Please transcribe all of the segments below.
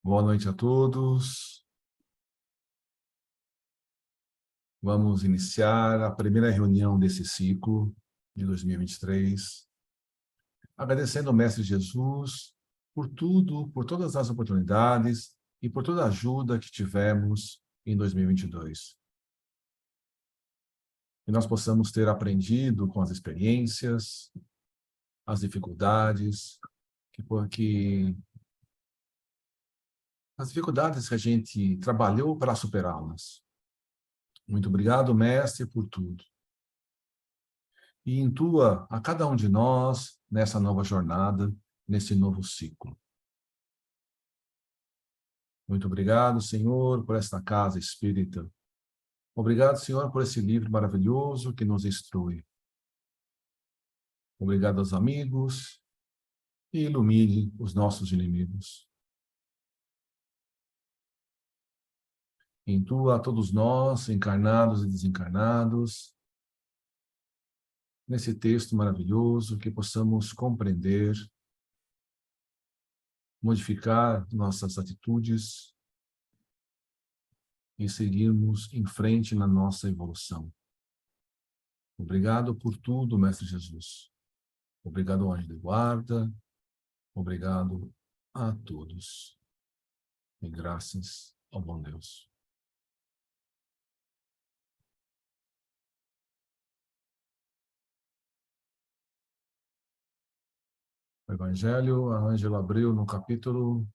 Boa noite a todos. Vamos iniciar a primeira reunião desse ciclo de 2023, agradecendo ao Mestre Jesus por tudo, por todas as oportunidades e por toda a ajuda que tivemos em 2022. Que nós possamos ter aprendido com as experiências, as dificuldades, as dificuldades que a gente trabalhou para superá-las. Muito obrigado, Mestre, por tudo. E intua a cada um de nós nessa nova jornada, nesse novo ciclo. Muito obrigado, Senhor, por esta casa espírita. Obrigado, Senhor, por esse livro maravilhoso que nos instrui. Obrigado aos amigos e ilumine os nossos inimigos. Intua a todos nós, encarnados e desencarnados, nesse texto maravilhoso, que possamos compreender, modificar nossas atitudes e seguirmos em frente na nossa evolução. Obrigado por tudo, Mestre Jesus. Obrigado, anjo de guarda. Obrigado a todos. E graças ao bom Deus. O Evangelho, a Ângela abriu no capítulo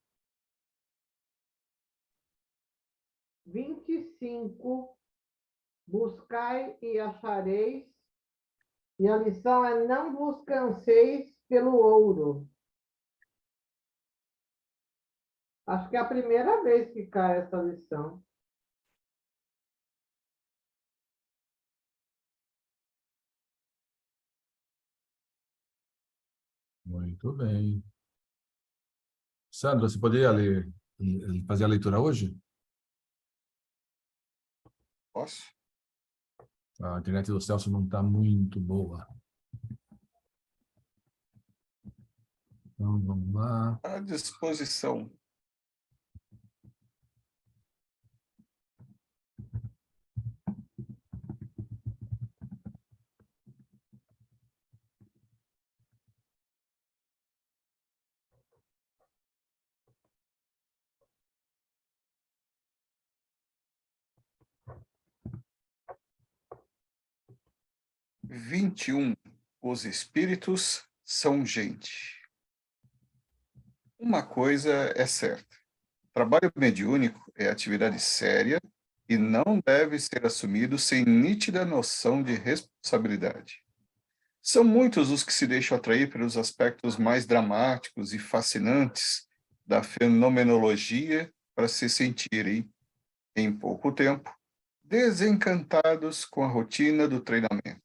25, buscai e achareis, e a lição é: não vos canseis pelo ouro. Acho que é a primeira vez que cai essa lição. Muito bem. Sandra, você poderia ler, fazer a leitura hoje? Posso? A internet do Celso não está muito boa. Então, vamos lá. À disposição. Os espíritos são gente. Uma coisa é certa: trabalho mediúnico é atividade séria e não deve ser assumido sem nítida noção de responsabilidade. São muitos os que se deixam atrair pelos aspectos mais dramáticos e fascinantes da fenomenologia para se sentirem, em pouco tempo, desencantados com a rotina do treinamento,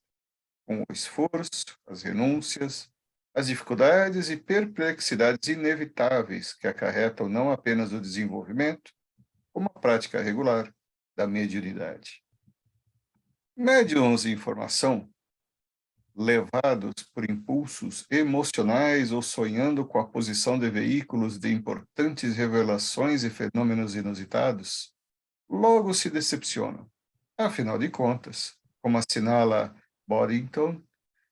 com o esforço, as renúncias, as dificuldades e perplexidades inevitáveis que acarretam não apenas o desenvolvimento, como a prática regular da mediunidade. Médiuns em formação, levados por impulsos emocionais ou sonhando com a posição de veículos de importantes revelações e fenômenos inusitados, logo se decepcionam. Afinal de contas, como assinala Boddington,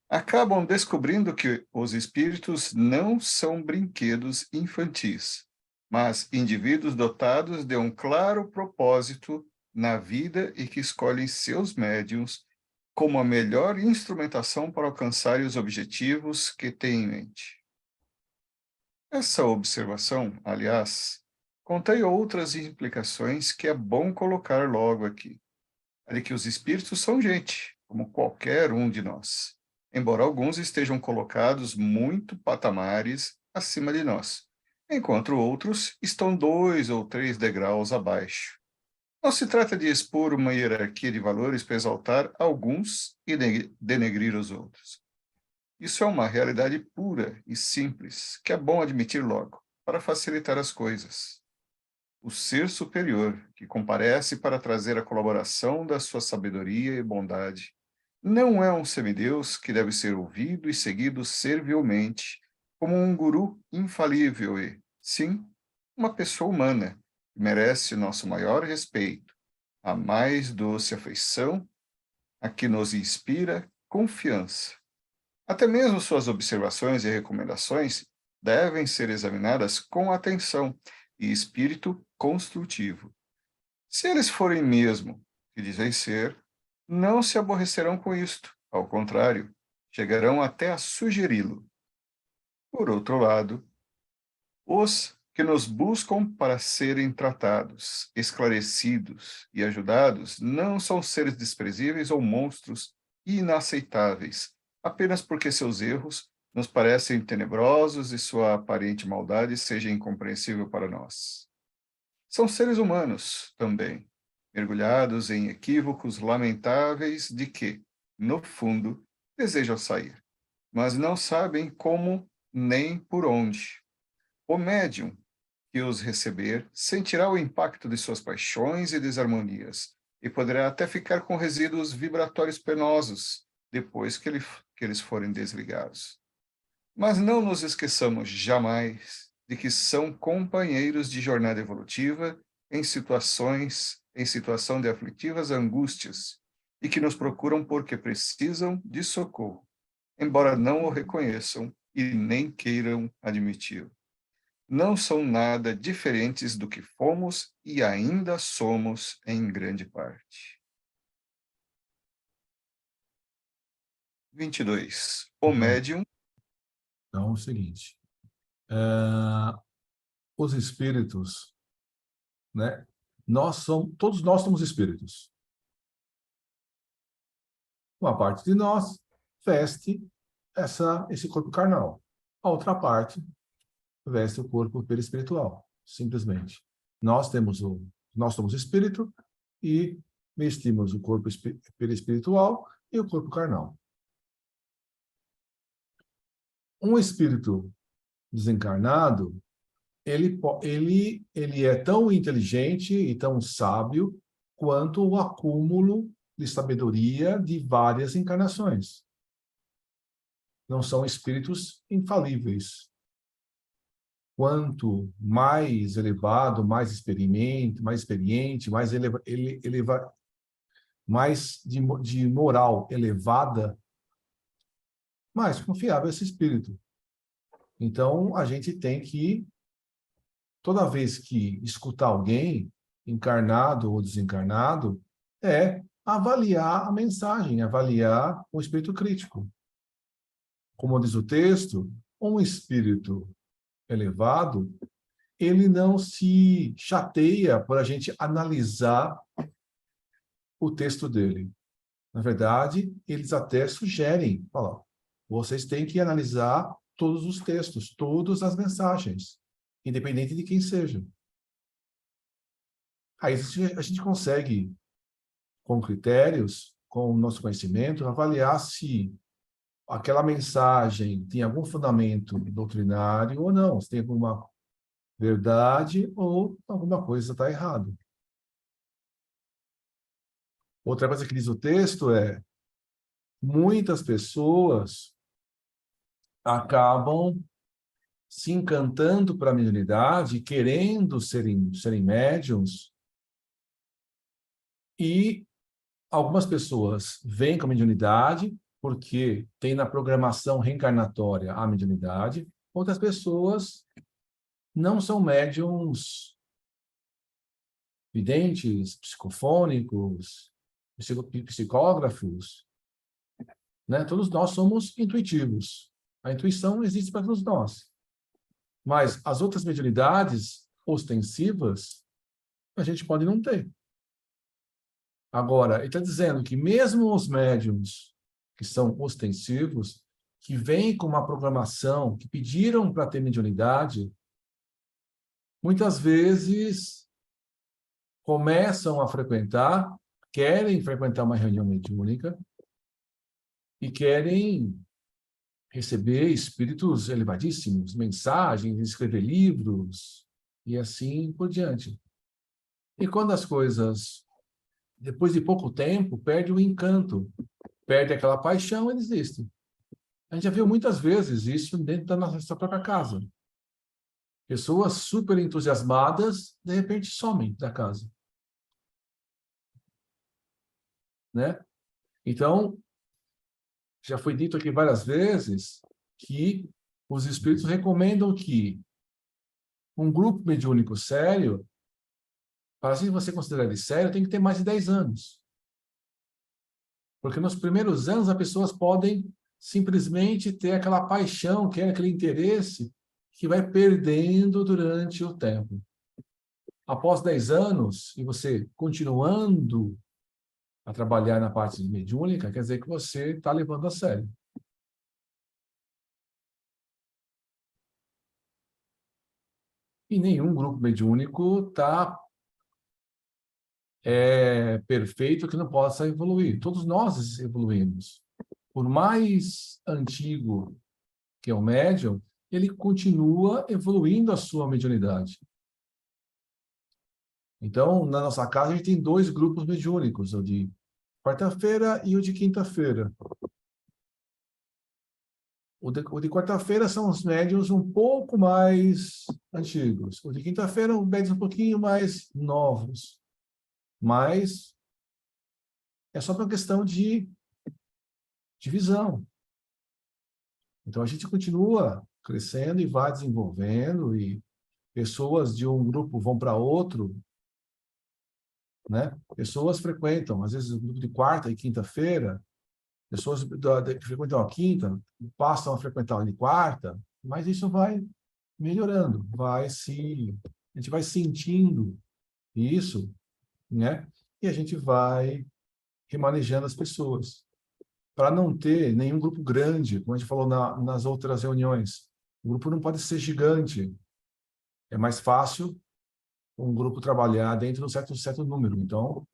acabam descobrindo que os espíritos não são brinquedos infantis, mas indivíduos dotados de um claro propósito na vida e que escolhem seus médiuns como a melhor instrumentação para alcançar os objetivos que têm em mente. Essa observação, aliás, contém outras implicações que é bom colocar logo aqui. A de que os espíritos são gente, como qualquer um de nós, embora alguns estejam colocados muito patamares acima de nós, enquanto outros estão 2 ou 3 degraus abaixo. Não se trata de expor uma hierarquia de valores para exaltar alguns e denegrir os outros. Isso é uma realidade pura e simples, que é bom admitir logo, para facilitar as coisas. O ser superior, que comparece para trazer a colaboração da sua sabedoria e bondade, não é um semideus que deve ser ouvido e seguido servilmente, como um guru infalível e, sim, uma pessoa humana, que merece nosso maior respeito, a mais doce afeição, a que nos inspira confiança. Até mesmo suas observações e recomendações devem ser examinadas com atenção e espírito construtivo. Se eles forem mesmo o que dizem ser, não se aborrecerão com isto, ao contrário, chegarão até a sugeri-lo. Por outro lado, os que nos buscam para serem tratados, esclarecidos e ajudados não são seres desprezíveis ou monstros inaceitáveis, apenas porque seus erros nos parecem tenebrosos e sua aparente maldade seja incompreensível para nós. São seres humanos também, mergulhados em equívocos lamentáveis de que, no fundo, desejam sair, mas não sabem como nem por onde. O médium que os receber sentirá o impacto de suas paixões e desarmonias e poderá até ficar com resíduos vibratórios penosos depois que eles forem desligados. Mas não nos esqueçamos jamais de que são companheiros de jornada evolutiva em situação de aflitivas angústias e que nos procuram porque precisam de socorro, embora não o reconheçam e nem queiram admiti-lo. Não são nada diferentes do que fomos e ainda somos em grande parte. 22. O médium. Então, é o seguinte. Os espíritos, né? Todos nós somos espíritos. Uma parte de nós veste esse corpo carnal. A outra parte veste o corpo perispiritual, simplesmente. Nós somos espírito e vestimos o corpo perispiritual e o corpo carnal. Um espírito desencarnado, ele é tão inteligente e tão sábio quanto o acúmulo de sabedoria de várias encarnações. Não são espíritos infalíveis. Quanto mais elevado, mais experiente, mais de moral elevada, mais confiável esse espírito. Então, a gente tem que, toda vez que escutar alguém, encarnado ou desencarnado, avaliar a mensagem, avaliar o espírito crítico. Como diz o texto, um espírito elevado, ele não se chateia por a gente analisar o texto dele. Na verdade, eles até sugerem, falam, vocês têm que analisar todos os textos, todas as mensagens, independente de quem seja. Aí a gente consegue, com critérios, com o nosso conhecimento, avaliar se aquela mensagem tem algum fundamento doutrinário ou não, se tem alguma verdade ou alguma coisa está errada. Outra coisa que diz o texto é: muitas pessoas acabam se encantando para a mediunidade, querendo serem médiums, e algumas pessoas vêm com a mediunidade porque tem na programação reencarnatória a mediunidade, outras pessoas não são médiums videntes, psicofônicos, psicógrafos, né? Todos nós somos intuitivos. A intuição existe para todos nós. Mas as outras mediunidades ostensivas, a gente pode não ter. Agora, ele está dizendo que mesmo os médiums que são ostensivos, que vêm com uma programação, que pediram para ter mediunidade, muitas vezes começam a frequentar, querem frequentar uma reunião mediúnica e querem receber espíritos elevadíssimos, mensagens, escrever livros e assim por diante. E quando as coisas, depois de pouco tempo, perde o encanto, perde aquela paixão e desiste. A gente já viu muitas vezes isso dentro da nossa própria casa. Pessoas super entusiasmadas, de repente, somem da casa. Né? Então, já foi dito aqui várias vezes que os espíritos recomendam que um grupo mediúnico sério, para assim você considerar ele sério, tem que ter mais de 10 anos. Porque nos primeiros anos as pessoas podem simplesmente ter aquela paixão, que é aquele interesse que vai perdendo durante o tempo. Após 10 anos, e você continuando a trabalhar na parte mediúnica, quer dizer que você está levando a sério. E nenhum grupo mediúnico está perfeito que não possa evoluir. Todos nós evoluímos. Por mais antigo que é o médium, ele continua evoluindo a sua mediunidade. Então, na nossa casa, a gente tem 2 grupos mediúnicos, o de quarta-feira e o de quinta-feira. O de quarta-feira são os médiuns um pouco mais antigos. O de quinta-feira, os médiuns um pouquinho mais novos. Mas é só uma questão de visão. Então, a gente continua crescendo e vai desenvolvendo, e pessoas de um grupo vão para outro, né? Pessoas frequentam, às vezes, o grupo de quarta e quinta-feira, pessoas que frequentam a quinta passam a frequentar o de quarta, mas isso vai melhorando, a gente vai sentindo isso, né? E a gente vai remanejando as pessoas, para não ter nenhum grupo grande, como a gente falou nas outras reuniões. O grupo não pode ser gigante. É mais fácil um grupo trabalhar dentro de um certo número. Então,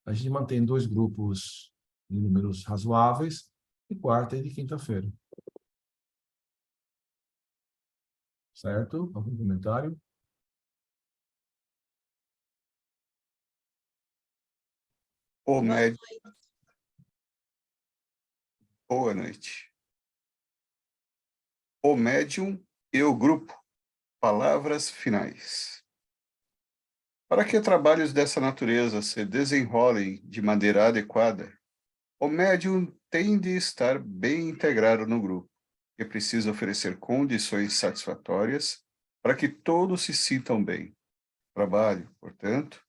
a gente mantém 2 grupos em números razoáveis, de quarta e de quinta-feira. Certo? Algum comentário? O médium. Boa noite. O médium e o grupo. Palavras finais. Para que trabalhos dessa natureza se desenrolem de maneira adequada, o médium tem de estar bem integrado no grupo, que precisa oferecer condições satisfatórias para que todos se sintam bem. O trabalho, portanto,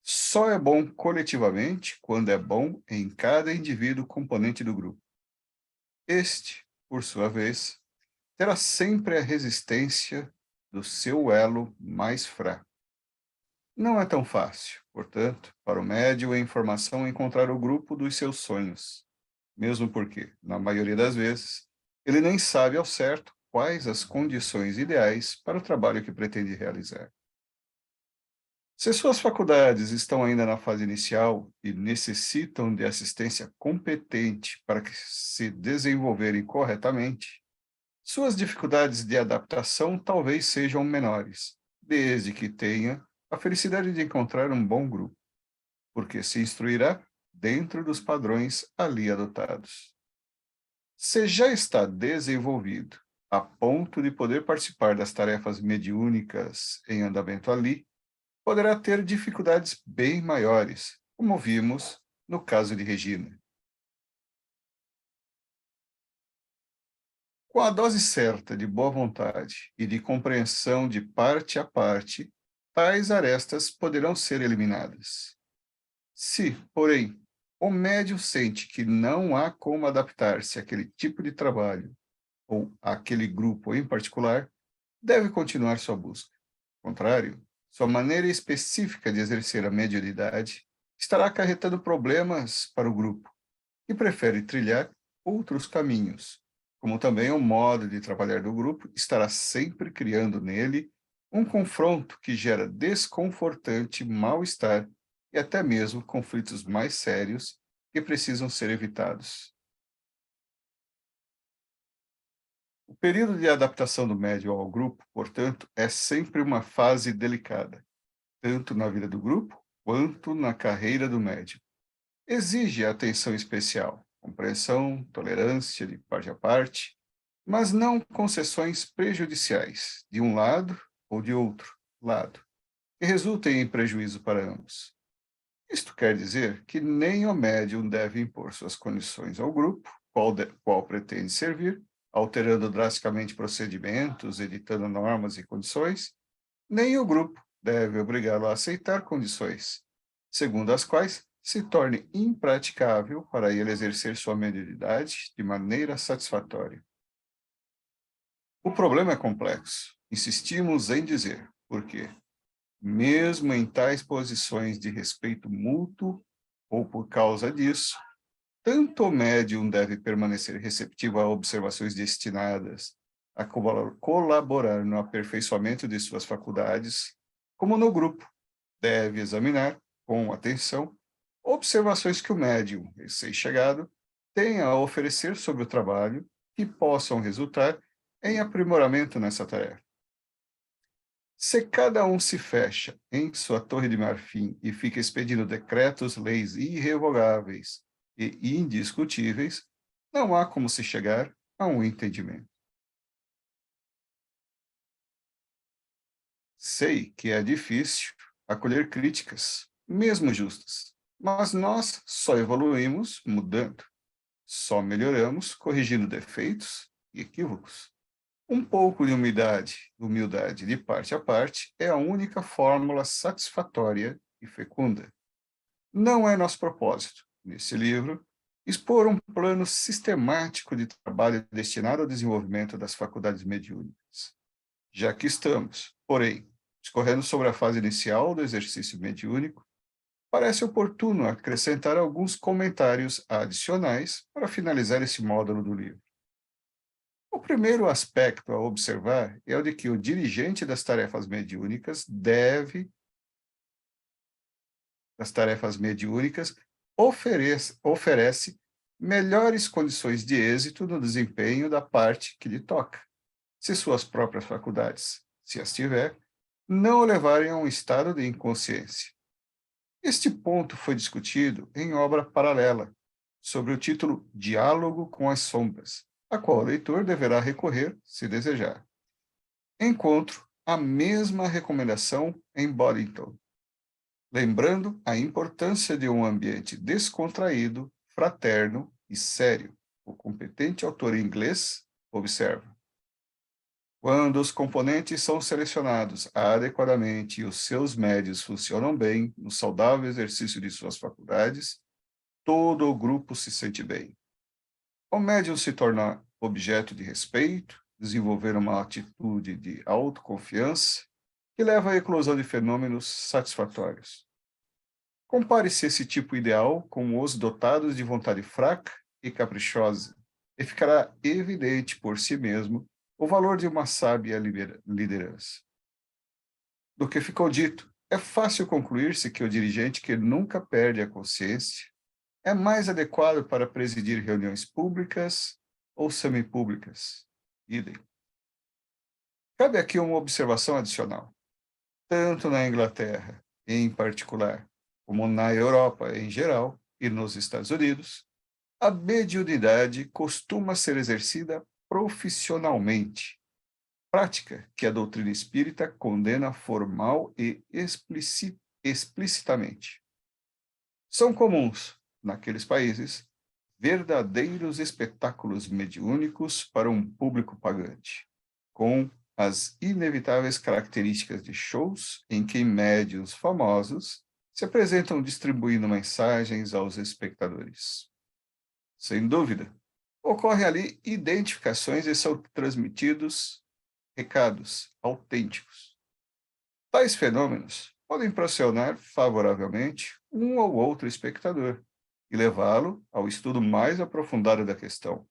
só é bom coletivamente quando é bom em cada indivíduo componente do grupo. Este, por sua vez, terá sempre a resistência do seu elo mais fraco. Não é tão fácil, portanto, para o médium em formação encontrar o grupo dos seus sonhos, mesmo porque, na maioria das vezes, ele nem sabe ao certo quais as condições ideais para o trabalho que pretende realizar. Se suas faculdades estão ainda na fase inicial e necessitam de assistência competente para que se desenvolverem corretamente, suas dificuldades de adaptação talvez sejam menores, desde que tenha a felicidade de encontrar um bom grupo, porque se instruirá dentro dos padrões ali adotados. Se já está desenvolvido a ponto de poder participar das tarefas mediúnicas em andamento ali, poderá ter dificuldades bem maiores, como vimos no caso de Regina. Com a dose certa de boa vontade e de compreensão de parte a parte, tais arestas poderão ser eliminadas. Se, porém, o médium sente que não há como adaptar-se àquele tipo de trabalho ou àquele grupo em particular, deve continuar sua busca. Ao contrário, sua maneira específica de exercer a mediunidade estará acarretando problemas para o grupo, que prefere trilhar outros caminhos, como também o modo de trabalhar do grupo estará sempre criando nele um confronto que gera desconfortante mal-estar e até mesmo conflitos mais sérios que precisam ser evitados. O período de adaptação do médium ao grupo, portanto, é sempre uma fase delicada, tanto na vida do grupo quanto na carreira do médium. Exige atenção especial, compreensão, tolerância de parte a parte, mas não concessões prejudiciais, de um lado ou de outro lado, que resultem em prejuízo para ambos. Isto quer dizer que nem o médium deve impor suas condições ao grupo, qual pretende servir, alterando drasticamente procedimentos, editando normas e condições, nem o grupo deve obrigá-lo a aceitar condições, segundo as quais se torne impraticável para ele exercer sua mediunidade de maneira satisfatória. O problema é complexo. Insistimos em dizer, porque, mesmo em tais posições de respeito mútuo, ou por causa disso, tanto o médium deve permanecer receptivo a observações destinadas a colaborar no aperfeiçoamento de suas faculdades, como no grupo deve examinar, com atenção, observações que o médium, recém-chegado, tenha a oferecer sobre o trabalho que possam resultar em aprimoramento nessa tarefa. Se cada um se fecha em sua torre de marfim e fica expedindo decretos, leis irrevogáveis e indiscutíveis, não há como se chegar a um entendimento. Sei que é difícil acolher críticas, mesmo justas, mas nós só evoluímos mudando, só melhoramos corrigindo defeitos e equívocos. Um pouco de humildade de parte a parte é a única fórmula satisfatória e fecunda. Não é nosso propósito, nesse livro, expor um plano sistemático de trabalho destinado ao desenvolvimento das faculdades mediúnicas. Já que estamos, porém, discorrendo sobre a fase inicial do exercício mediúnico, parece oportuno acrescentar alguns comentários adicionais para finalizar esse módulo do livro. O primeiro aspecto a observar é o de que o dirigente das tarefas mediúnicas oferece melhores condições de êxito no desempenho da parte que lhe toca, se suas próprias faculdades, se as tiver, não o levarem a um estado de inconsciência. Este ponto foi discutido em obra paralela, sobre o título Diálogo com as Sombras, a qual o leitor deverá recorrer, se desejar. Encontro a mesma recomendação em Boddington, lembrando a importância de um ambiente descontraído, fraterno e sério. O competente autor inglês observa: quando os componentes são selecionados adequadamente e os seus médios funcionam bem no saudável exercício de suas faculdades, todo o grupo se sente bem. O médium se torna objeto de respeito, desenvolver uma atitude de autoconfiança que leva à eclosão de fenômenos satisfatórios. Compare-se esse tipo ideal com os dotados de vontade fraca e caprichosa, e ficará evidente por si mesmo o valor de uma sábia liderança. Do que ficou dito, é fácil concluir-se que o dirigente que nunca perde a consciência é mais adequado para presidir reuniões públicas ou semipúblicas. Idem. Cabe aqui uma observação adicional. Tanto na Inglaterra, em particular, como na Europa em geral e nos Estados Unidos, a mediunidade costuma ser exercida profissionalmente, prática que a doutrina espírita condena formal e explicitamente. São comuns, naqueles países, verdadeiros espetáculos mediúnicos para um público pagante, com as inevitáveis características de shows em que médiuns famosos se apresentam distribuindo mensagens aos espectadores. Sem dúvida, ocorrem ali identificações e são transmitidos recados autênticos. Tais fenômenos podem impressionar favoravelmente um ou outro espectador e levá-lo ao estudo mais aprofundado da questão.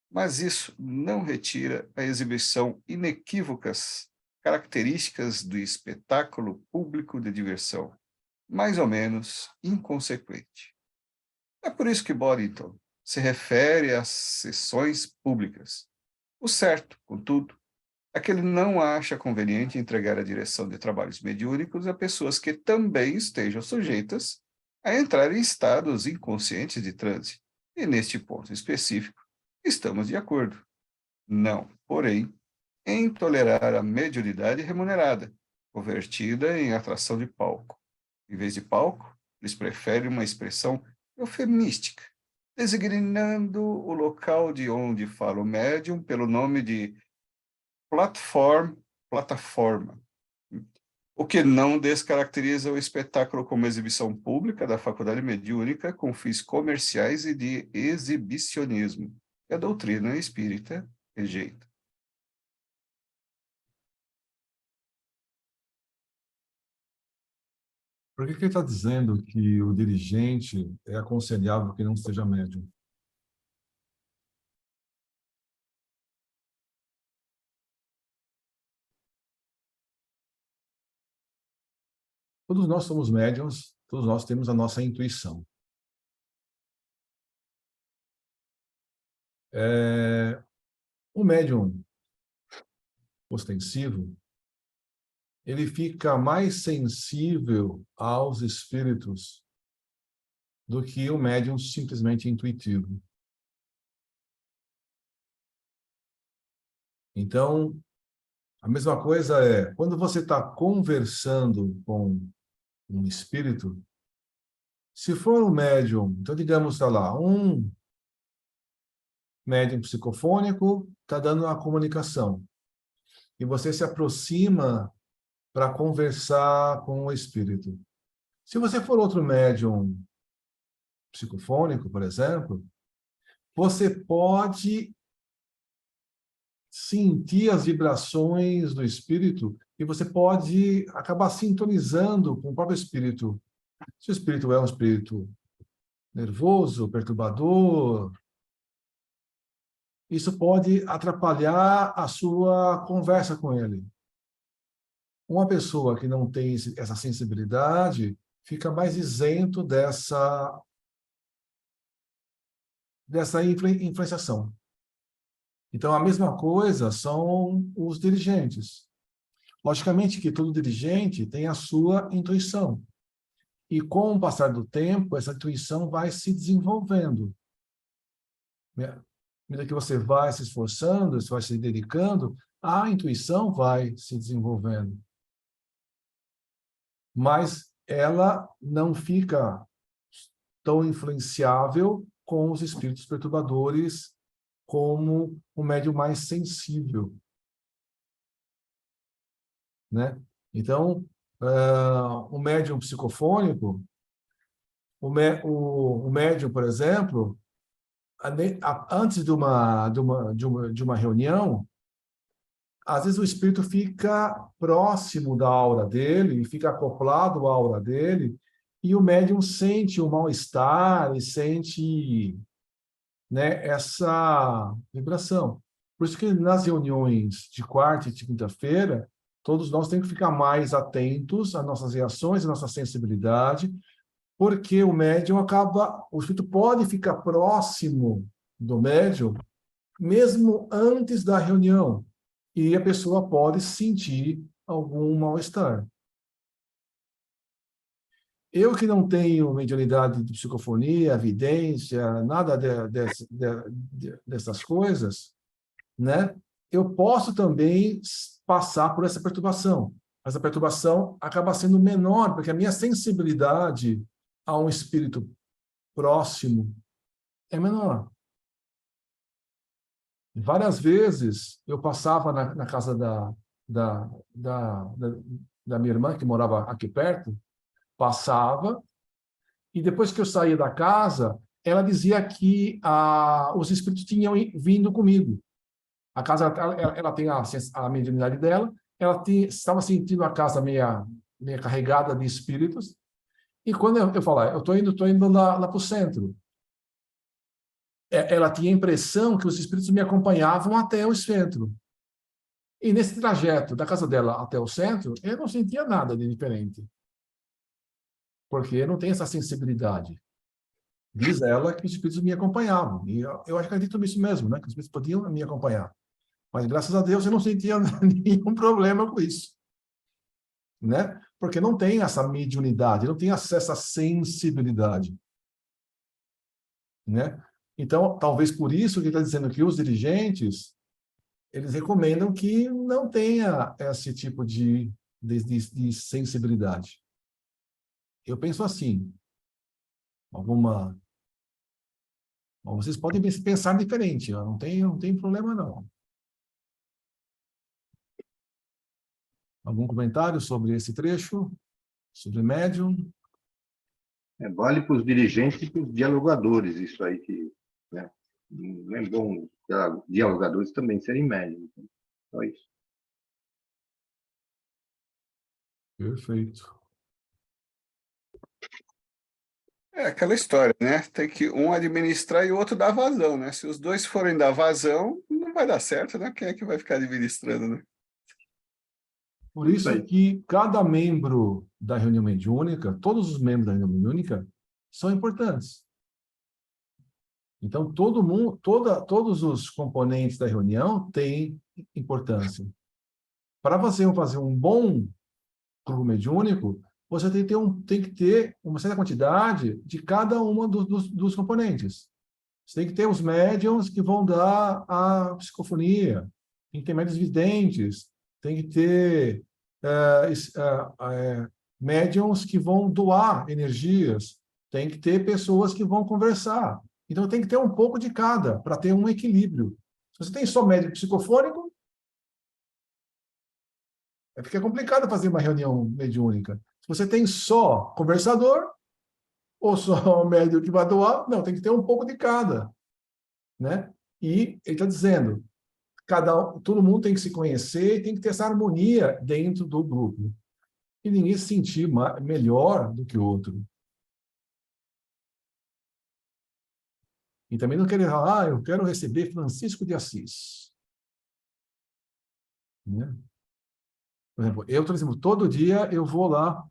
Mas isso não retira a exibição inequívocas características do espetáculo público de diversão, mais ou menos inconsequente. É por isso que Boddington se refere às sessões públicas. O certo, contudo, é que ele não acha conveniente entregar a direção de trabalhos mediúnicos a pessoas que também estejam sujeitas a entrar em estados inconscientes de transe. E neste ponto específico, estamos de acordo. Não, porém, em tolerar a mediunidade remunerada, convertida em atração de palco. Em vez de palco, eles preferem uma expressão eufemística, designando o local de onde fala o médium pelo nome de plataforma, o que não descaracteriza o espetáculo como exibição pública da faculdade mediúnica com fins comerciais e de exibicionismo, que a doutrina espírita rejeita. Por que ele está dizendo que o dirigente é aconselhável que não seja médium? Todos nós somos médiums, todos nós temos a nossa intuição. O médium ostensivo, ele fica mais sensível aos espíritos do que o médium simplesmente intuitivo. Então, a mesma coisa é, quando você está conversando com um espírito, se for um médium, então digamos, sei lá, um médium psicofônico está dando uma comunicação, e você se aproxima para conversar com o espírito. Se você for outro médium psicofônico, por exemplo, você pode sentir as vibrações do espírito e você pode acabar sintonizando com o próprio espírito. Se o espírito é um espírito nervoso, perturbador, isso pode atrapalhar a sua conversa com ele. Uma pessoa que não tem essa sensibilidade fica mais isento dessa influenciação. Então, a mesma coisa são os dirigentes. Logicamente que todo dirigente tem a sua intuição. E com o passar do tempo, essa intuição vai se desenvolvendo. À medida que você vai se esforçando, você vai se dedicando, a intuição vai se desenvolvendo. Mas ela não fica tão influenciável com os espíritos perturbadores como o médium mais sensível, né? Então, o médium psicofônico, o médium, por exemplo, antes de uma reunião, às vezes o espírito fica próximo da aura dele, fica acoplado à aura dele, e o médium sente o mal-estar e sente, né, essa vibração. Por isso que nas reuniões de quarta e de quinta-feira, todos nós temos que ficar mais atentos às nossas reações, à nossa sensibilidade, porque o espírito pode ficar próximo do médium, mesmo antes da reunião, e a pessoa pode sentir algum mal-estar. Eu que não tenho mediunidade de psicofonia, evidência, nada dessas coisas, né? Eu posso também passar por essa perturbação. Essa perturbação acaba sendo menor, porque a minha sensibilidade a um espírito próximo é menor. Várias vezes eu passava na casa da minha irmã, que morava aqui perto, passava, e depois que eu saía da casa, ela dizia que os espíritos tinham vindo comigo. A casa, ela tem a mediunidade dela, estava sentindo a casa meia carregada de espíritos, e quando eu falava, eu estou indo lá para o centro, ela tinha a impressão que os espíritos me acompanhavam até o centro. E nesse trajeto da casa dela até o centro, eu não sentia nada de diferente. Porque eu não tenho essa sensibilidade. Diz ela que os espíritos me acompanhavam. E eu acredito nisso mesmo, né? Que os espíritos podiam me acompanhar. Mas, graças a Deus, eu não sentia nenhum problema com isso. Né? Porque não tem essa mediunidade, não tem essa sensibilidade. Né? Então, talvez por isso que ele está dizendo que os dirigentes eles recomendam que não tenha esse tipo de sensibilidade. Eu penso assim, vocês podem pensar diferente, ó, não tem problema não. Algum comentário sobre esse trecho? Sobre médium? Vale para os dirigentes e para os dialogadores, isso aí que, né? Não é bom dialogadores também serem médiums. Só isso. Perfeito. É aquela história, né? Tem que um administrar e o outro dar vazão, né? Se os dois forem dar vazão, não vai dar certo, né? Quem é que vai ficar administrando, né? Por Isso isso aí. que cada membro da reunião mediúnica, todos os membros da reunião mediúnica, são importantes. Então, todo mundo, todos os componentes da reunião têm importância. Para você fazer um bom grupo mediúnico, você tem que ter uma certa quantidade de cada uma dos componentes. Você tem que ter os médiums que vão dar a psicofonia, tem que ter médiums videntes, tem que ter médiums que vão doar energias, tem que ter pessoas que vão conversar. Então, tem que ter um pouco de cada, para ter um equilíbrio. Se você tem só médium psicofônico, fica complicado fazer uma reunião mediúnica. Se você tem só conversador, ou só médium que vai doar, não, tem que ter um pouco de cada, né? E ele está dizendo, todo mundo tem que se conhecer e tem que ter essa harmonia dentro do grupo. E ninguém se sentir melhor do que o outro. E também não querer falar, eu quero receber Francisco de Assis. Né? Por exemplo, todo dia eu vou lá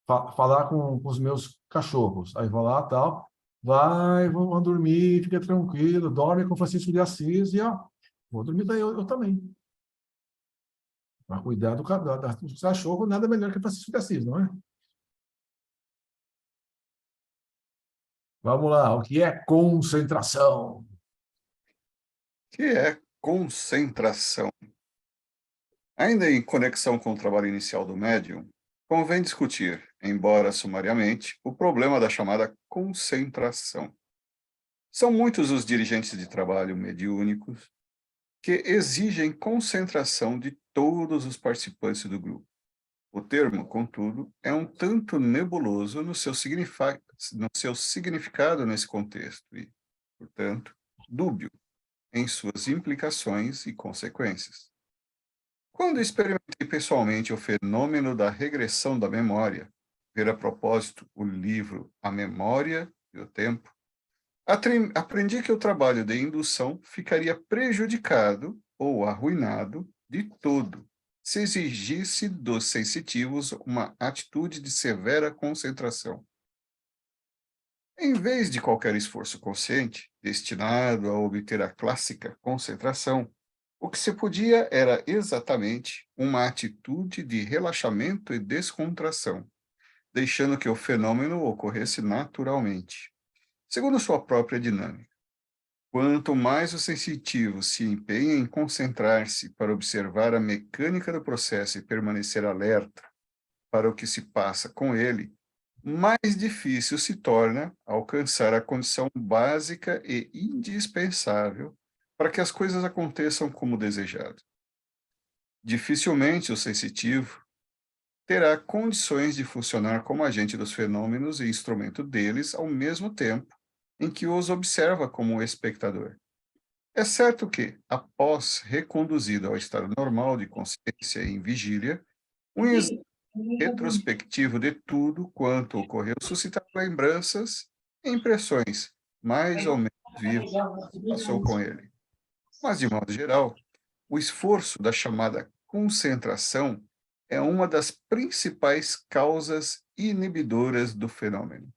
falar com os meus cachorros. Aí vou lá, tal, vão dormir, fica tranquilo, dorme com Francisco de Assis e, ó, vou dormir daí eu também. Para cuidar do cachorro, nada melhor que Francisco de Assis, não é? Vamos lá, o que é concentração? Que é concentração. Ainda em conexão com o trabalho inicial do médium, convém discutir, embora sumariamente, o problema da chamada concentração. São muitos os dirigentes de trabalho mediúnicos que exigem concentração de todos os participantes do grupo. O termo, contudo, é um tanto nebuloso no seu significado nesse contexto e, portanto, dúbio em suas implicações e consequências. Quando experimentei pessoalmente o fenômeno da regressão da memória, ver a propósito o livro A Memória e o Tempo, aprendi que o trabalho de indução ficaria prejudicado ou arruinado de todo se exigisse dos sensitivos uma atitude de severa concentração. Em vez de qualquer esforço consciente destinado a obter a clássica concentração, o que se podia era exatamente uma atitude de relaxamento e descontração, deixando que o fenômeno ocorresse naturalmente, segundo sua própria dinâmica. Quanto mais o sensitivo se empenha em concentrar-se para observar a mecânica do processo e permanecer alerta para o que se passa com ele, mais difícil se torna alcançar a condição básica e indispensável para que as coisas aconteçam como desejado. Dificilmente o sensitivo terá condições de funcionar como agente dos fenômenos e instrumento deles ao mesmo tempo em que os observa como espectador. É certo que, após reconduzido ao estado normal de consciência em vigília, um exame retrospectivo de tudo quanto ocorreu suscitará lembranças e impressões mais ou menos vivas do que passou com ele. Mas, de modo geral, o esforço da chamada concentração é uma das principais causas inibidoras do fenômeno.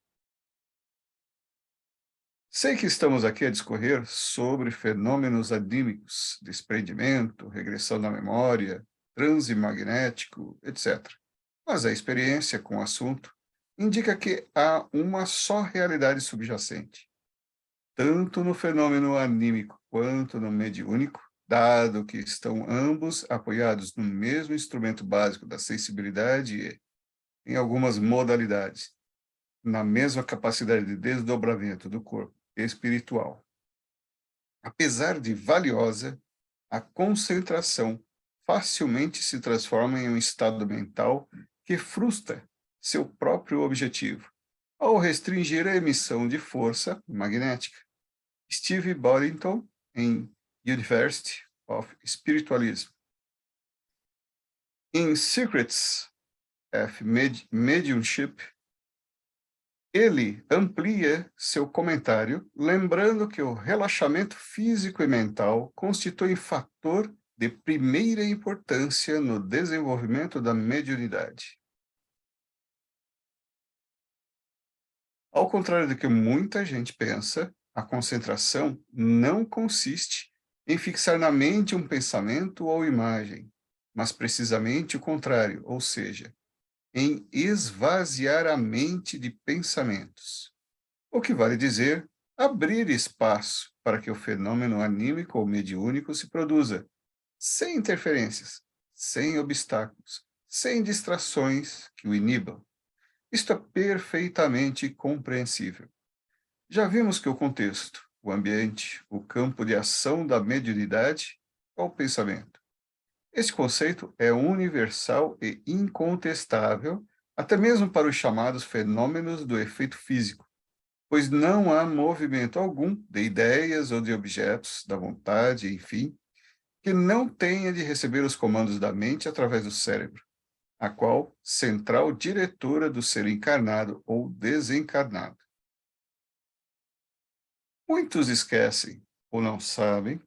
Sei que estamos aqui a discorrer sobre fenômenos anímicos, desprendimento, regressão da memória, transe magnético, etc. Mas a experiência com o assunto indica que há uma só realidade subjacente. Tanto no fenômeno anímico quanto no mediúnico, dado que estão ambos apoiados no mesmo instrumento básico da sensibilidade e, em algumas modalidades, na mesma capacidade de desdobramento do corpo espiritual. Apesar de valiosa, a concentração facilmente se transforma em um estado mental que frustra seu próprio objetivo, ao restringir a emissão de força magnética. Steve Boddington, em University of Spiritualism. Em Secrets of Mediumship, ele amplia seu comentário, lembrando que o relaxamento físico e mental constitui fator de primeira importância no desenvolvimento da mediunidade. Ao contrário do que muita gente pensa, a concentração não consiste em fixar na mente um pensamento ou imagem, mas precisamente o contrário, ou seja, em esvaziar a mente de pensamentos. O que vale dizer, abrir espaço para que o fenômeno anímico ou mediúnico se produza, sem interferências, sem obstáculos, sem distrações que o inibam. Isto é perfeitamente compreensível. Já vimos que o contexto, o ambiente, o campo de ação da mediunidade é o pensamento. Esse conceito é universal e incontestável, até mesmo para os chamados fenômenos do efeito físico, pois não há movimento algum de ideias ou de objetos, da vontade, enfim, que não tenha de receber os comandos da mente através do cérebro, a qual central diretora do ser encarnado ou desencarnado. Muitos esquecem, ou não sabem,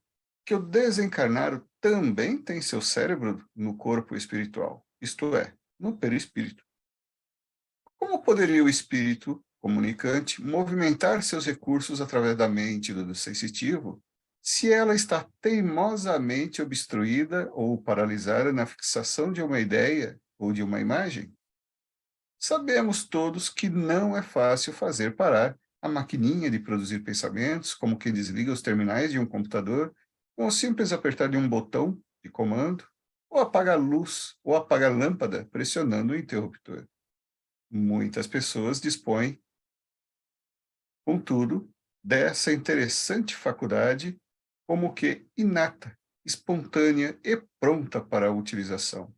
que o desencarnado também tem seu cérebro no corpo espiritual, isto é, no perispírito. Como poderia o espírito comunicante movimentar seus recursos através da mente do sensitivo, se ela está teimosamente obstruída ou paralisada na fixação de uma ideia ou de uma imagem? Sabemos todos que não é fácil fazer parar a maquininha de produzir pensamentos, como quem desliga os terminais de um computador, com o simples apertar de um botão de comando, ou apaga a luz ou apaga a lâmpada pressionando o interruptor. Muitas pessoas dispõem, contudo, dessa interessante faculdade como que inata, espontânea e pronta para a utilização.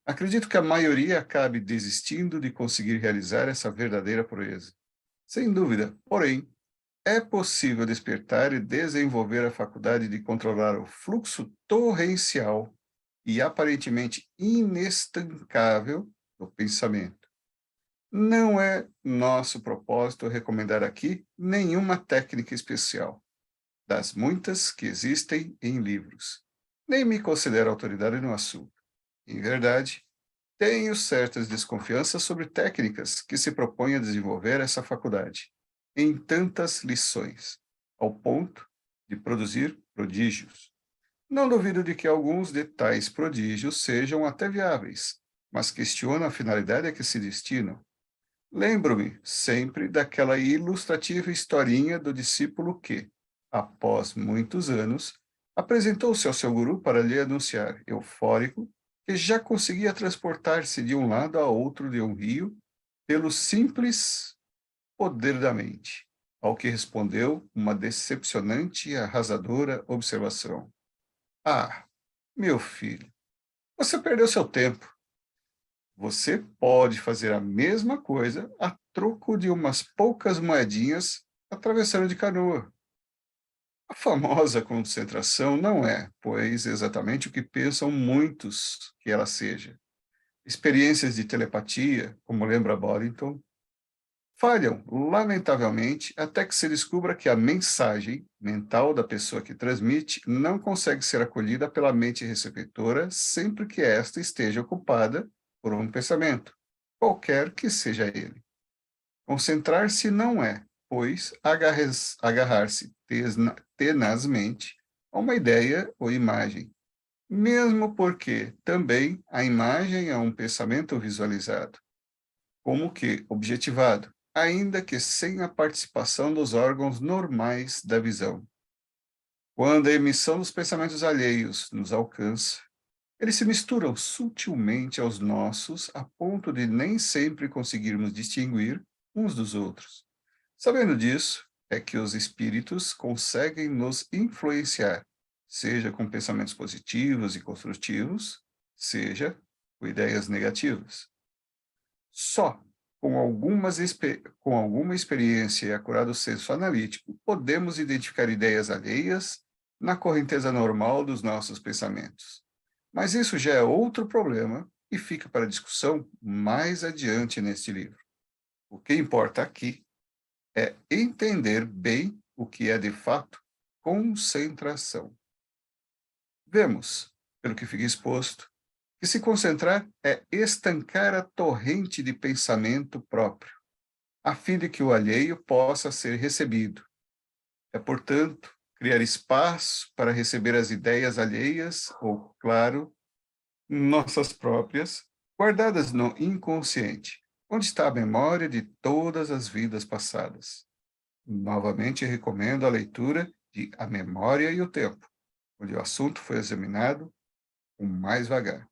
Acredito que a maioria acabe desistindo de conseguir realizar essa verdadeira proeza. Sem dúvida, porém, é possível despertar e desenvolver a faculdade de controlar o fluxo torrencial e aparentemente inestancável do pensamento. Não é nosso propósito recomendar aqui nenhuma técnica especial, das muitas que existem em livros. Nem me considero autoridade no assunto. Em verdade, tenho certas desconfianças sobre técnicas que se propõem a desenvolver essa faculdade, em tantas lições, ao ponto de produzir prodígios. Não duvido de que alguns de tais prodígios sejam até viáveis, mas questiono a finalidade a que se destinam. Lembro-me sempre daquela ilustrativa historinha do discípulo que, após muitos anos, apresentou-se ao seu guru para lhe anunciar, eufórico, que já conseguia transportar-se de um lado a outro de um rio pelo simples poder da mente, ao que respondeu uma decepcionante e arrasadora observação. Ah, meu filho, você perdeu seu tempo. Você pode fazer a mesma coisa a troco de umas poucas moedinhas atravessando de canoa. A famosa concentração não é, pois, exatamente o que pensam muitos que ela seja. Experiências de telepatia, como lembra Boddington, falham, lamentavelmente, até que se descubra que a mensagem mental da pessoa que transmite não consegue ser acolhida pela mente receptora sempre que esta esteja ocupada por um pensamento, qualquer que seja ele. Concentrar-se não é, pois, agarrar-se tenazmente a uma ideia ou imagem, mesmo porque também a imagem é um pensamento visualizado, como que objetivado, ainda que sem a participação dos órgãos normais da visão. Quando a emissão dos pensamentos alheios nos alcança, eles se misturam sutilmente aos nossos, a ponto de nem sempre conseguirmos distinguir uns dos outros. Sabendo disso, é que os espíritos conseguem nos influenciar, seja com pensamentos positivos e construtivos, seja com ideias negativas. Só com alguma experiência e acurado senso analítico, podemos identificar ideias alheias na correnteza normal dos nossos pensamentos. Mas isso já é outro problema e fica para discussão mais adiante neste livro. O que importa aqui é entender bem o que é de fato concentração. Vemos, pelo que fica exposto, que se concentrar é estancar a torrente de pensamento próprio, a fim de que o alheio possa ser recebido. É, portanto, criar espaço para receber as ideias alheias, ou, claro, nossas próprias, guardadas no inconsciente, onde está a memória de todas as vidas passadas. Novamente recomendo a leitura de A Memória e o Tempo, onde o assunto foi examinado com mais vagar.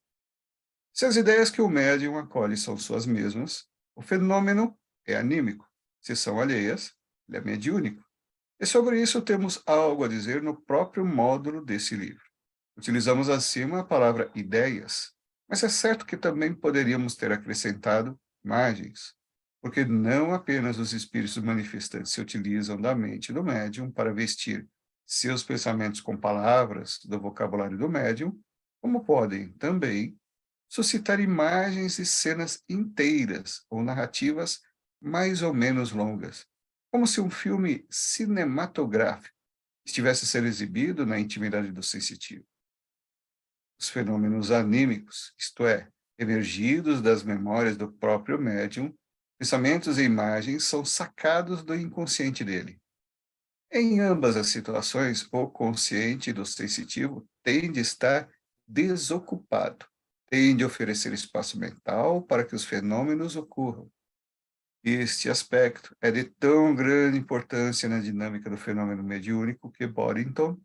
Se as ideias que o médium acolhe são suas mesmas, o fenômeno é anímico. Se são alheias, ele é mediúnico. E sobre isso temos algo a dizer no próprio módulo desse livro. Utilizamos acima a palavra ideias, mas é certo que também poderíamos ter acrescentado imagens, porque não apenas os espíritos manifestantes se utilizam da mente do médium para vestir seus pensamentos com palavras do vocabulário do médium, como podem também suscitar imagens e cenas inteiras ou narrativas mais ou menos longas, como se um filme cinematográfico estivesse sendo exibido na intimidade do sensitivo. Os fenômenos anímicos, isto é, emergidos das memórias do próprio médium, pensamentos e imagens são sacados do inconsciente dele. Em ambas as situações, o consciente do sensitivo tende a estar desocupado, tende a oferecer espaço mental para que os fenômenos ocorram. Este aspecto é de tão grande importância na dinâmica do fenômeno mediúnico que Boddington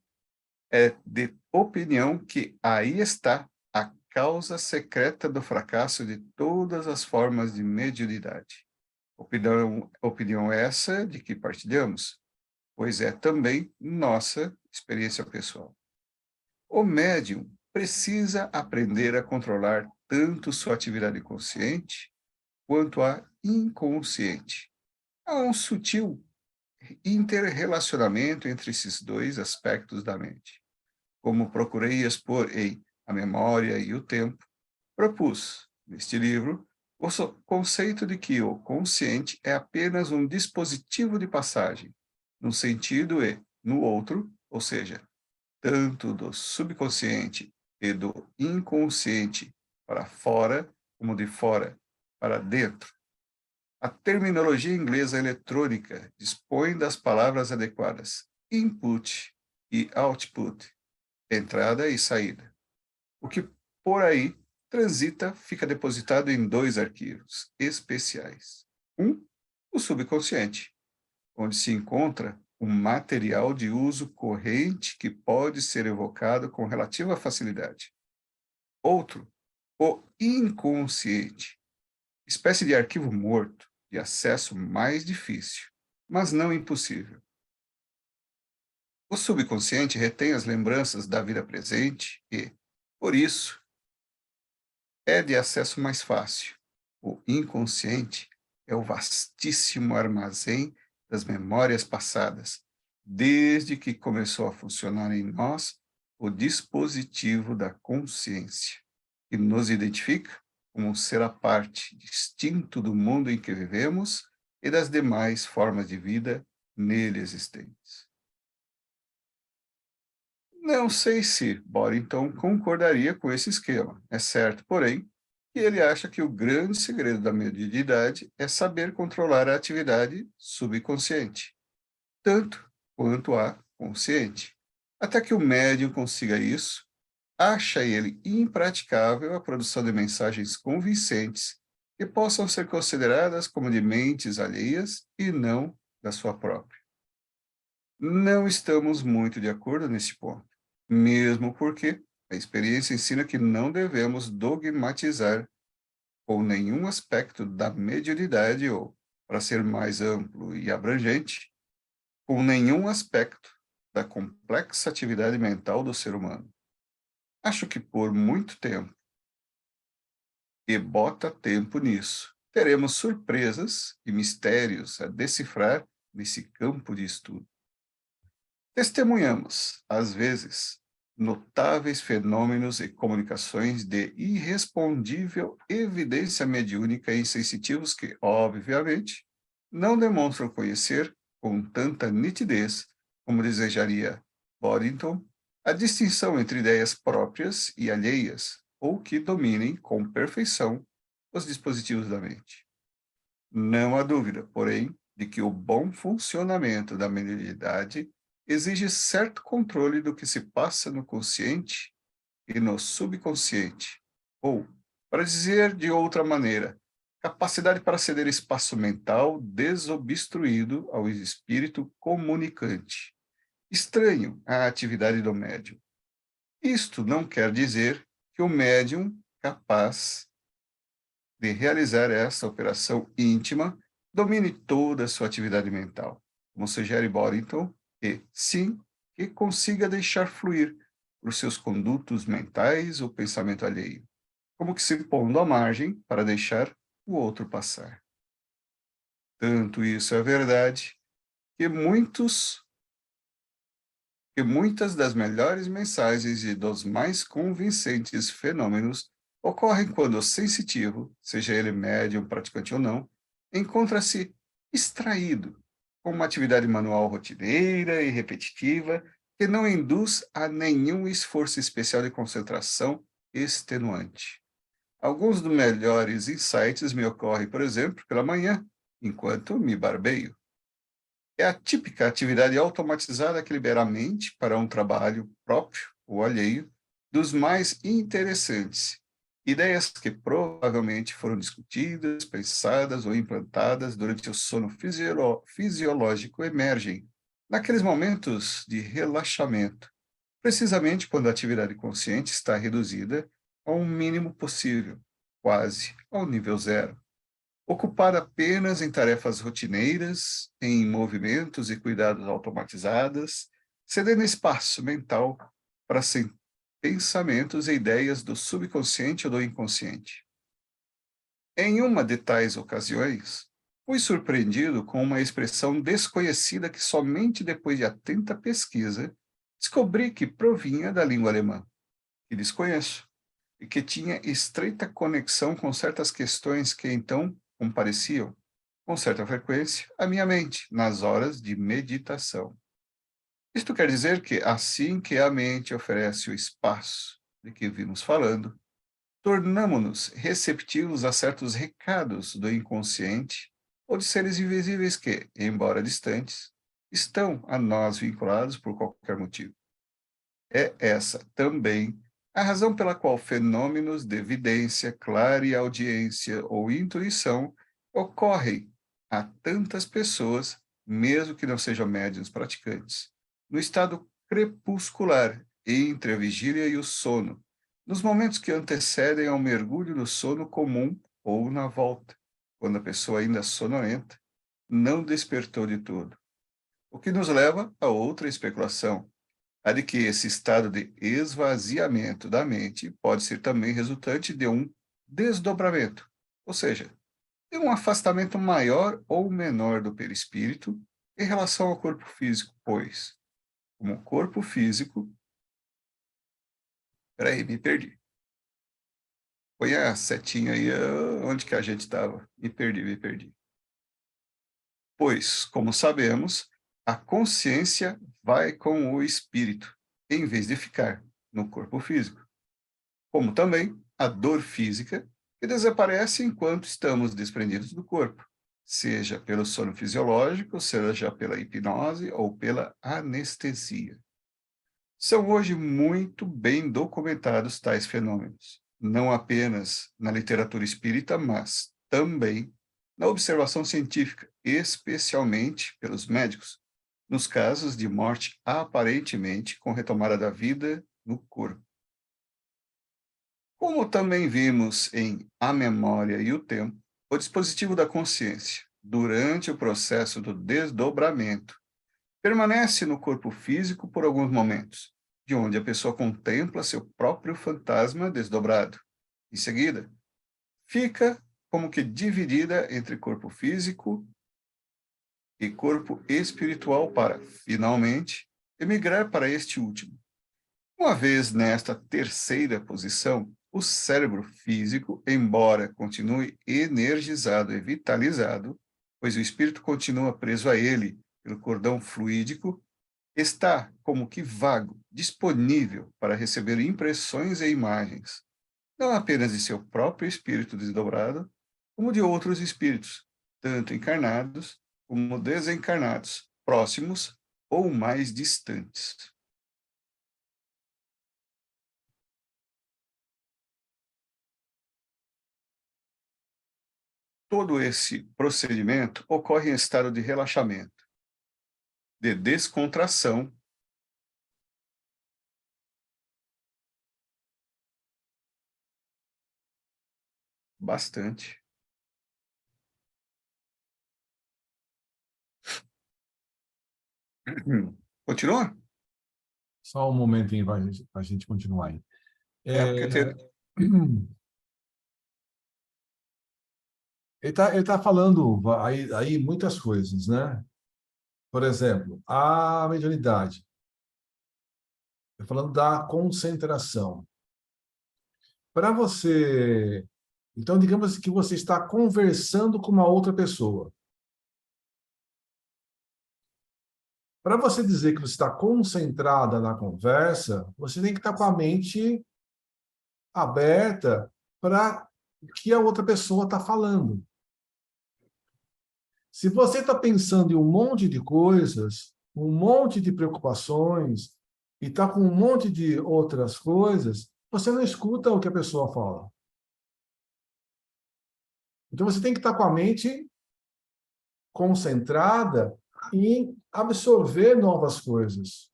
é de opinião que aí está a causa secreta do fracasso de todas as formas de mediunidade. Opinião essa de que partilhamos, pois é também nossa experiência pessoal. O médium precisa aprender a controlar tanto sua atividade consciente quanto a inconsciente. Há um sutil interrelacionamento entre esses dois aspectos da mente. Como procurei expor em A Memória e o Tempo, propus, neste livro, o conceito de que o consciente é apenas um dispositivo de passagem, num sentido e no outro, ou seja, tanto do subconsciente e do inconsciente para fora, como de fora para dentro. A terminologia inglesa eletrônica dispõe das palavras adequadas input e output, entrada e saída. O que por aí transita fica depositado em dois arquivos especiais. O subconsciente, onde se encontra um material de uso corrente que pode ser evocado com relativa facilidade. Outro, o inconsciente, espécie de arquivo morto, de acesso mais difícil, mas não impossível. O subconsciente retém as lembranças da vida presente e, por isso, é de acesso mais fácil. O inconsciente é o vastíssimo armazém das memórias passadas, desde que começou a funcionar em nós o dispositivo da consciência, que nos identifica como um ser à parte, distinto do mundo em que vivemos e das demais formas de vida nele existentes. Não sei se Boddington concordaria com esse esquema. É certo, porém, que ele acha que o grande segredo da mediunidade é saber controlar a atividade subconsciente, tanto quanto a consciente. Até que o médium consiga isso, acha ele impraticável a produção de mensagens convincentes que possam ser consideradas como de mentes alheias e não da sua própria. Não estamos muito de acordo nesse ponto, mesmo porque a experiência ensina que não devemos dogmatizar com nenhum aspecto da mediunidade ou, para ser mais amplo e abrangente, com nenhum aspecto da complexa atividade mental do ser humano. Acho que por muito tempo, e bota tempo nisso, teremos surpresas e mistérios a decifrar nesse campo de estudo. Testemunhamos, às vezes, notáveis fenômenos e comunicações de irrespondível evidência mediúnica em sensitivos que, obviamente, não demonstram conhecer com tanta nitidez como desejaria Boddington a distinção entre ideias próprias e alheias, ou que dominem com perfeição os dispositivos da mente. Não há dúvida, porém, de que o bom funcionamento da mediunidade exige certo controle do que se passa no consciente e no subconsciente, ou, para dizer de outra maneira, capacidade para ceder espaço mental desobstruído ao espírito comunicante, estranho à atividade do médium. Isto não quer dizer que o médium capaz de realizar essa operação íntima domine toda a sua atividade mental, como sugere Boddington, e, sim, que consiga deixar fluir por seus condutos mentais o pensamento alheio, como que se pondo à margem para deixar o outro passar. Tanto isso é verdade que muitas das melhores mensagens e dos mais convincentes fenômenos ocorrem quando o sensitivo, seja ele médium, praticante ou não, encontra-se extraído com uma atividade manual rotineira e repetitiva que não induz a nenhum esforço especial de concentração extenuante. Alguns dos melhores insights me ocorrem, por exemplo, pela manhã, enquanto me barbeio. É a típica atividade automatizada que libera a mente para um trabalho próprio ou alheio dos mais interessantes. Ideias que provavelmente foram discutidas, pensadas ou implantadas durante o sono fisiológico emergem naqueles momentos de relaxamento, precisamente quando a atividade consciente está reduzida ao mínimo possível, quase ao nível zero. Ocupada apenas em tarefas rotineiras, em movimentos e cuidados automatizadas, cedendo espaço mental para pensamentos e ideias do subconsciente ou do inconsciente. Em uma de tais ocasiões, fui surpreendido com uma expressão desconhecida que somente depois de atenta pesquisa descobri que provinha da língua alemã, que desconheço, e que tinha estreita conexão com certas questões que então compareciam, com certa frequência, à minha mente, nas horas de meditação. Isto quer dizer que, assim que a mente oferece o espaço de que vimos falando, tornamo-nos receptivos a certos recados do inconsciente ou de seres invisíveis que, embora distantes, estão a nós vinculados por qualquer motivo. É essa também a razão pela qual fenômenos de evidência, clareaudiência ou intuição ocorrem a tantas pessoas, mesmo que não sejam médiuns praticantes, no estado crepuscular, entre a vigília e o sono, nos momentos que antecedem ao mergulho no sono comum ou na volta, quando a pessoa ainda sonolenta não despertou de todo. O que nos leva a outra especulação, a de que esse estado de esvaziamento da mente pode ser também resultante de um desdobramento, ou seja, de um afastamento maior ou menor do perispírito em relação ao corpo físico, pois, como o corpo físico... Peraí, me perdi. Põe a setinha aí onde que a gente estava. Me perdi. Pois, como sabemos, a consciência vai com o espírito, em vez de ficar no corpo físico. Como também a dor física, que desaparece enquanto estamos desprendidos do corpo, seja pelo sono fisiológico, seja pela hipnose ou pela anestesia. São hoje muito bem documentados tais fenômenos, não apenas na literatura espírita, mas também na observação científica, especialmente pelos médicos, nos casos de morte aparentemente com retomada da vida no corpo. Como também vimos em A Memória e o Tempo, o dispositivo da consciência, durante o processo do desdobramento, permanece no corpo físico por alguns momentos, de onde a pessoa contempla seu próprio fantasma desdobrado. Em seguida, fica como que dividida entre corpo físico e corpo espiritual para, finalmente, emigrar para este último. Uma vez nesta terceira posição, o cérebro físico, embora continue energizado e vitalizado, pois o espírito continua preso a ele pelo cordão fluídico, está como que vago, disponível para receber impressões e imagens, não apenas de seu próprio espírito desdobrado, como de outros espíritos, tanto encarnados como desencarnados, próximos ou mais distantes. Todo esse procedimento ocorre em estado de relaxamento, de descontração, bastante. Continua? Só um momentinho para a gente continuar aí. Porque Ele tá falando aí muitas coisas, né? Por exemplo, a mediunidade. Tá falando da concentração. Para você... Então, digamos que você está conversando com uma outra pessoa. Para você dizer que você está concentrada na conversa, você tem que estar com a mente aberta para o que a outra pessoa está falando. Se você está pensando em um monte de coisas, um monte de preocupações, e está com um monte de outras coisas, você não escuta o que a pessoa fala. Então, você tem que estar com a mente concentrada em absorver novas coisas.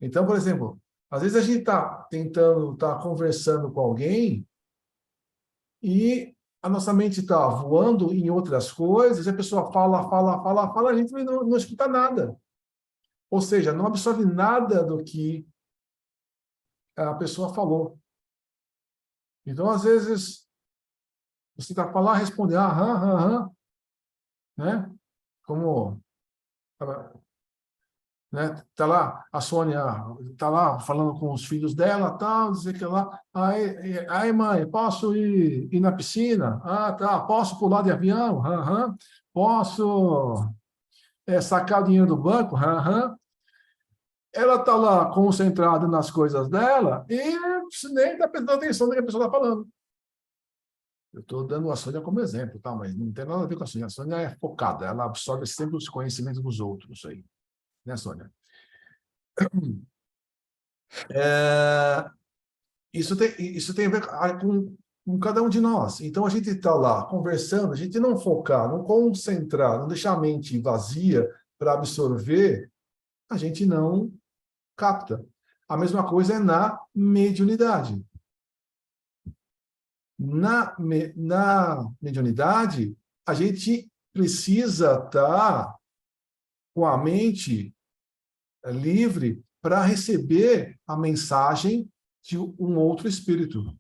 Então, por exemplo, às vezes a gente está conversando com alguém e a nossa mente está voando em outras coisas, e a pessoa fala, a gente não escuta nada. Ou seja, não absorve nada do que a pessoa falou. Então, às vezes, você está falando, responde, né? Como, né? Tá lá, a Sônia tá lá falando com os filhos dela, tal, dizer que lá, aí mãe, posso ir na piscina? Ah, tá, posso pular de avião? Posso sacar o dinheiro do banco? Ela está lá concentrada nas coisas dela e nem está prestando atenção no que a pessoa está falando. Eu estou dando a Sônia como exemplo, tá? Mas não tem nada a ver com a Sônia. A Sônia é focada, ela absorve sempre os conhecimentos dos outros aí. Né, Sônia? Isso tem a ver com cada um de nós. Então, a gente está lá conversando, a gente não focar, não concentrar, não deixar a mente vazia para absorver, a gente não capta. A mesma coisa é na mediunidade. Na mediunidade, a gente precisa estar com a mente livre para receber a mensagem de um outro espírito.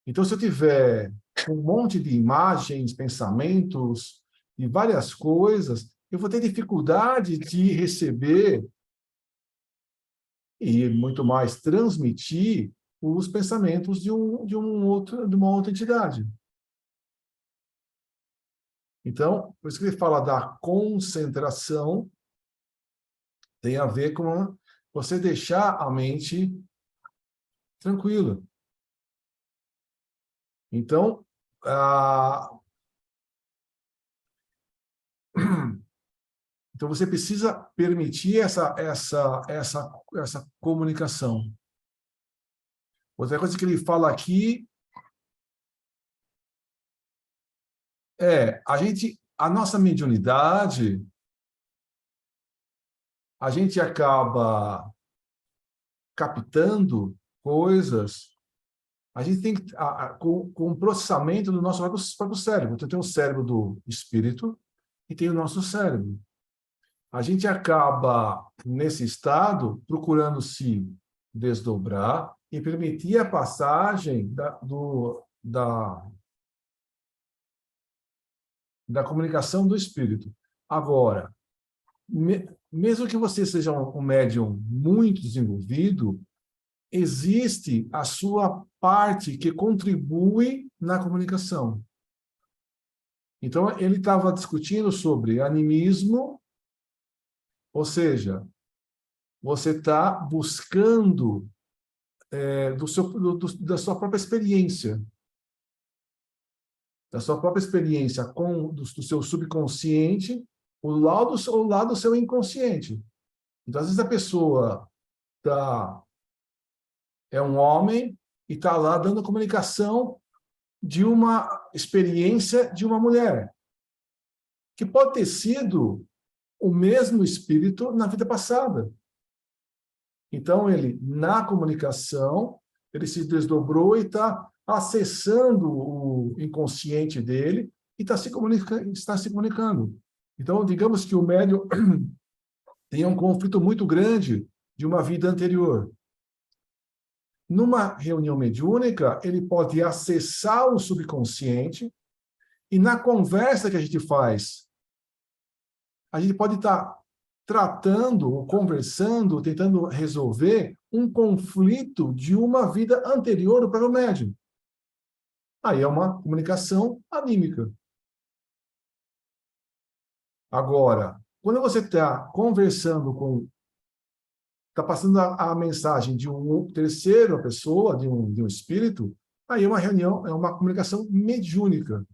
Então, se eu tiver um monte de imagens, pensamentos e várias coisas, eu vou ter dificuldade de receber e muito mais transmitir os pensamentos de uma outra entidade. Então, por isso que ele fala da concentração, tem a ver com você deixar a mente tranquila. Então, então você precisa permitir essa comunicação. Outra coisa que ele fala aqui a nossa mediunidade, a gente acaba captando coisas, a gente tem que, com o processamento do nosso próprio cérebro. Então, tem o cérebro do espírito e tem o nosso cérebro. A gente acaba, nesse estado, procurando se desdobrar e permitir a passagem da comunicação do espírito. Agora, mesmo que você seja um médium muito desenvolvido, existe a sua parte que contribui na comunicação. Então, ele estava discutindo sobre animismo, ou seja, você está buscando da sua própria experiência, do seu subconsciente, o lado do seu inconsciente. Então, às vezes a pessoa é um homem e está lá dando comunicação de uma experiência de uma mulher, que pode ter sido o mesmo espírito na vida passada. Então, ele, na comunicação, ele se desdobrou e está acessando o inconsciente dele e está se comunicando. Então, digamos que o médium tem um conflito muito grande de uma vida anterior. Numa reunião mediúnica, ele pode acessar o subconsciente e, na conversa que a gente faz, a gente pode estar tratando, ou conversando, tentando resolver um conflito de uma vida anterior para o médium. Aí é uma comunicação anímica. Agora, quando você está conversando está passando a mensagem de uma terceira pessoa, de um espírito, aí é uma reunião, é uma comunicação mediúnica.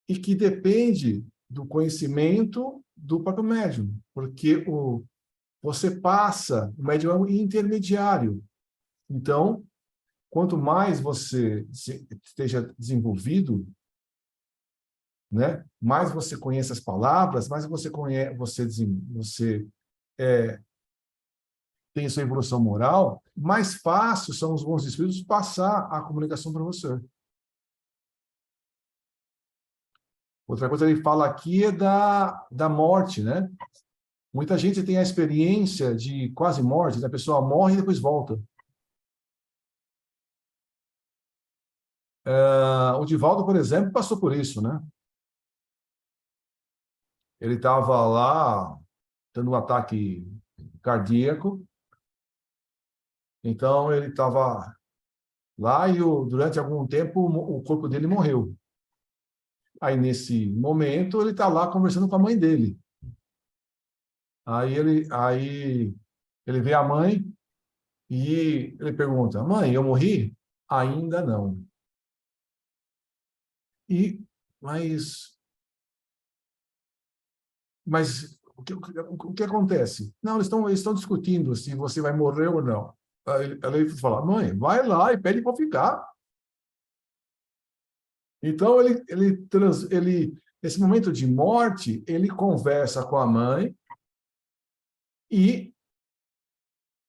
E que depende do conhecimento do próprio médium, porque o médium é um intermediário. Então, quanto mais você esteja desenvolvido, né, mais você conhece as palavras, mais você tem sua evolução moral, mais fácil são os bons espíritos passar a comunicação para você. Outra coisa que ele fala aqui é da morte, né? Muita gente tem a experiência de quase morte, a pessoa morre e depois volta. O Divaldo, por exemplo, passou por isso, né? Ele estava lá, tendo um ataque cardíaco, então ele estava lá e durante algum tempo o corpo dele morreu. Aí, nesse momento, ele está lá conversando com a mãe dele. Aí ele vê a mãe e ele pergunta: mãe, eu morri? Ainda não. Mas o que acontece? Não, eles estão discutindo se você vai morrer ou não. Aí ele fala: mãe, vai lá e pede para ficar. Então, nesse momento de morte, ele conversa com a mãe e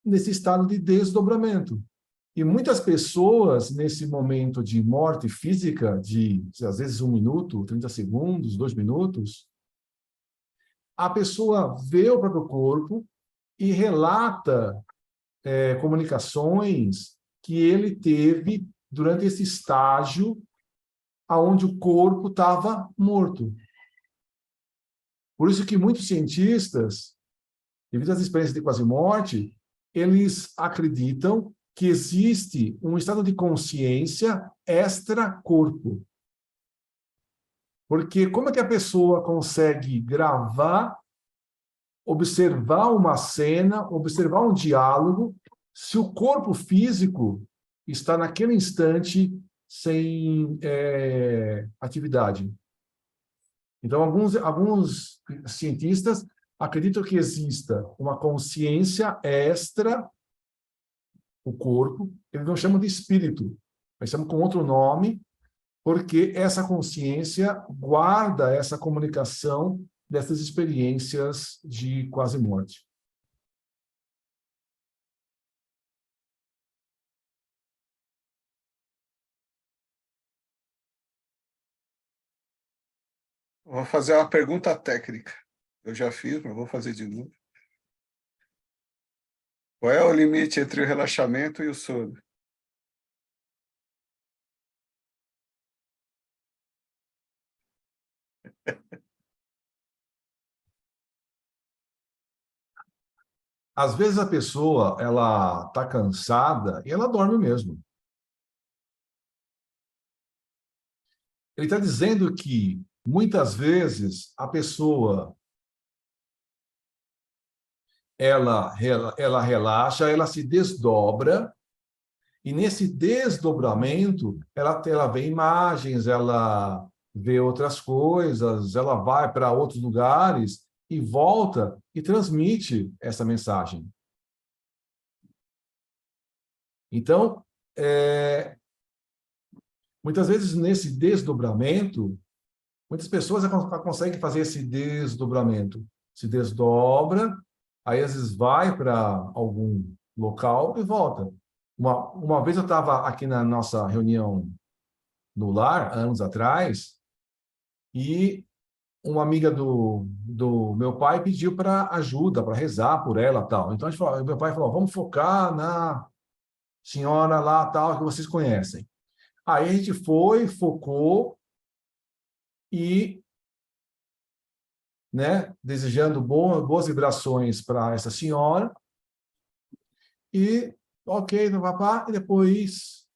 nesse estado de desdobramento. E muitas pessoas, nesse momento de morte física, às vezes 1 minuto, 30 segundos, 2 minutos, a pessoa vê o próprio corpo e relata comunicações que ele teve durante esse estágio onde o corpo estava morto. Por isso que muitos cientistas, devido às experiências de quase morte, eles acreditam que existe um estado de consciência extra-corpo. Porque como é que a pessoa consegue gravar, observar uma cena, observar um diálogo, se o corpo físico está naquele instante sem atividade? Então, alguns cientistas acreditam que exista uma consciência extra o corpo, eles não chamam de espírito, mas chamam com outro nome, porque essa consciência guarda essa comunicação dessas experiências de quase morte. Vou fazer uma pergunta técnica. Eu já fiz, mas vou fazer de novo. Qual é o limite entre o relaxamento e o sono? Às vezes a pessoa, ela está cansada e ela dorme mesmo. Ele está dizendo que, muitas vezes, a pessoa, ela relaxa, ela se desdobra, e nesse desdobramento, ela vê imagens, ela vê outras coisas, ela vai para outros lugares e volta e transmite essa mensagem. Então, muitas vezes, nesse desdobramento, muitas pessoas conseguem fazer esse desdobramento. Se desdobra, aí às vezes vai para algum local e volta. Uma vez eu estava aqui na nossa reunião no lar, anos atrás, e uma amiga do meu pai pediu para ajuda, para rezar por ela tal. Então, meu pai falou, vamos focar na senhora lá tal, que vocês conhecem. Aí a gente foi, focou e, né, desejando boas vibrações para essa senhora, e ok, no papá, e depois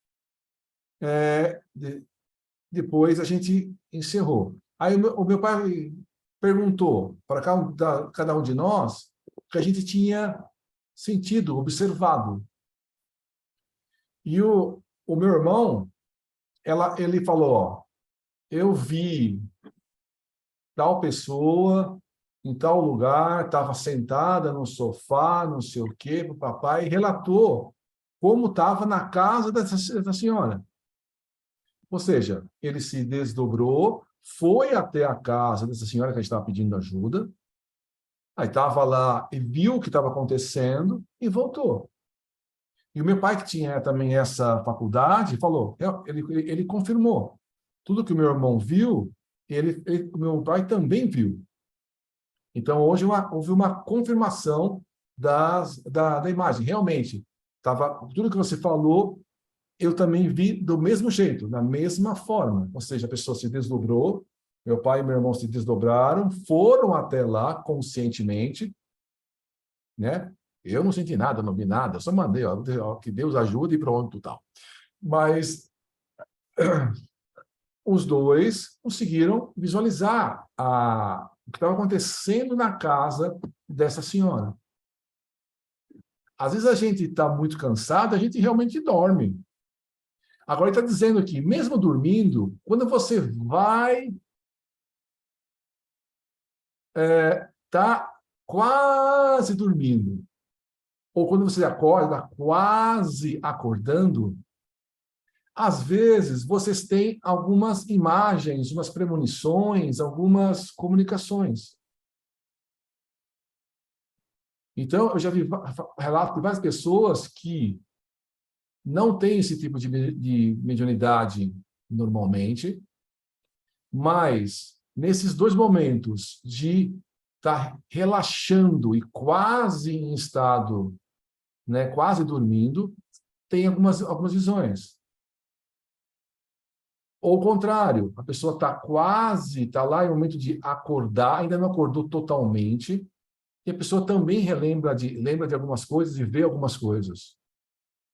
a gente encerrou. Aí o meu pai perguntou para cada um de nós o que a gente tinha sentido, observado. E o meu irmão, ele falou, ó, eu vi tal pessoa em tal lugar, estava sentada no sofá, não sei o quê, para o papai, e relatou como estava na casa dessa senhora. Ou seja, ele se desdobrou, foi até a casa dessa senhora que a gente estava pedindo ajuda, aí estava lá e viu o que estava acontecendo e voltou. E o meu pai, que tinha também essa faculdade, falou, ele confirmou. Tudo que o meu irmão viu, o meu pai também viu. Então, hoje houve uma confirmação da imagem. Realmente, tudo que você falou, eu também vi do mesmo jeito, da mesma forma. Ou seja, a pessoa se desdobrou, meu pai e meu irmão se desdobraram, foram até lá conscientemente, né? Eu não senti nada, não vi nada, só mandei, ó, que Deus ajude e pronto, tal. Mas os dois conseguiram visualizar o que estava acontecendo na casa dessa senhora. Às vezes a gente está muito cansado, a gente realmente dorme. Agora ele está dizendo aqui, mesmo dormindo, quando você vai tá quase dormindo, ou quando você acorda quase acordando, às vezes vocês têm algumas imagens, umas premonições, algumas comunicações. Então, eu já vi relatos de várias pessoas que não têm esse tipo de mediunidade normalmente, mas nesses dois momentos de estar relaxando e quase em estado, né, quase dormindo, tem algumas visões. Ou o contrário, a pessoa está lá em momento de acordar, ainda não acordou totalmente, e a pessoa também lembra de algumas coisas e vê algumas coisas.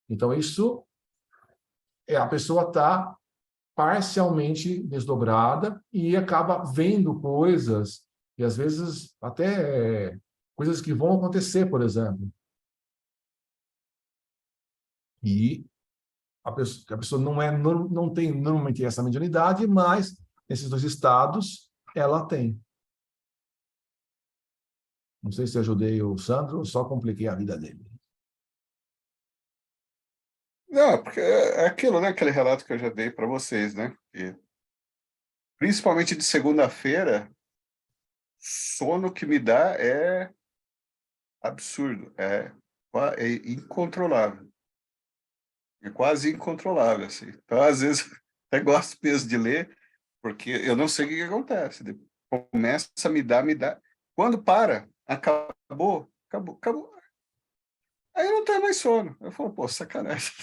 Então, isso a pessoa está parcialmente desdobrada e acaba vendo coisas, e às vezes até coisas que vão acontecer, por exemplo. E a pessoa não tem normalmente essa mediunidade, mas nesses dois estados ela tem. Não sei se ajudei o Sandro, só compliquei a vida dele. Não, porque é aquilo, né? Aquele relato que eu já dei para vocês, né? E, principalmente de segunda-feira, sono que me dá é absurdo, é incontrolável. É quase incontrolável, assim. Então, às vezes, até gosto mesmo de ler, porque eu não sei o que acontece. Começa a me dar. Quando para, acabou. Aí eu não tenho mais sono. Eu falo, pô, sacanagem.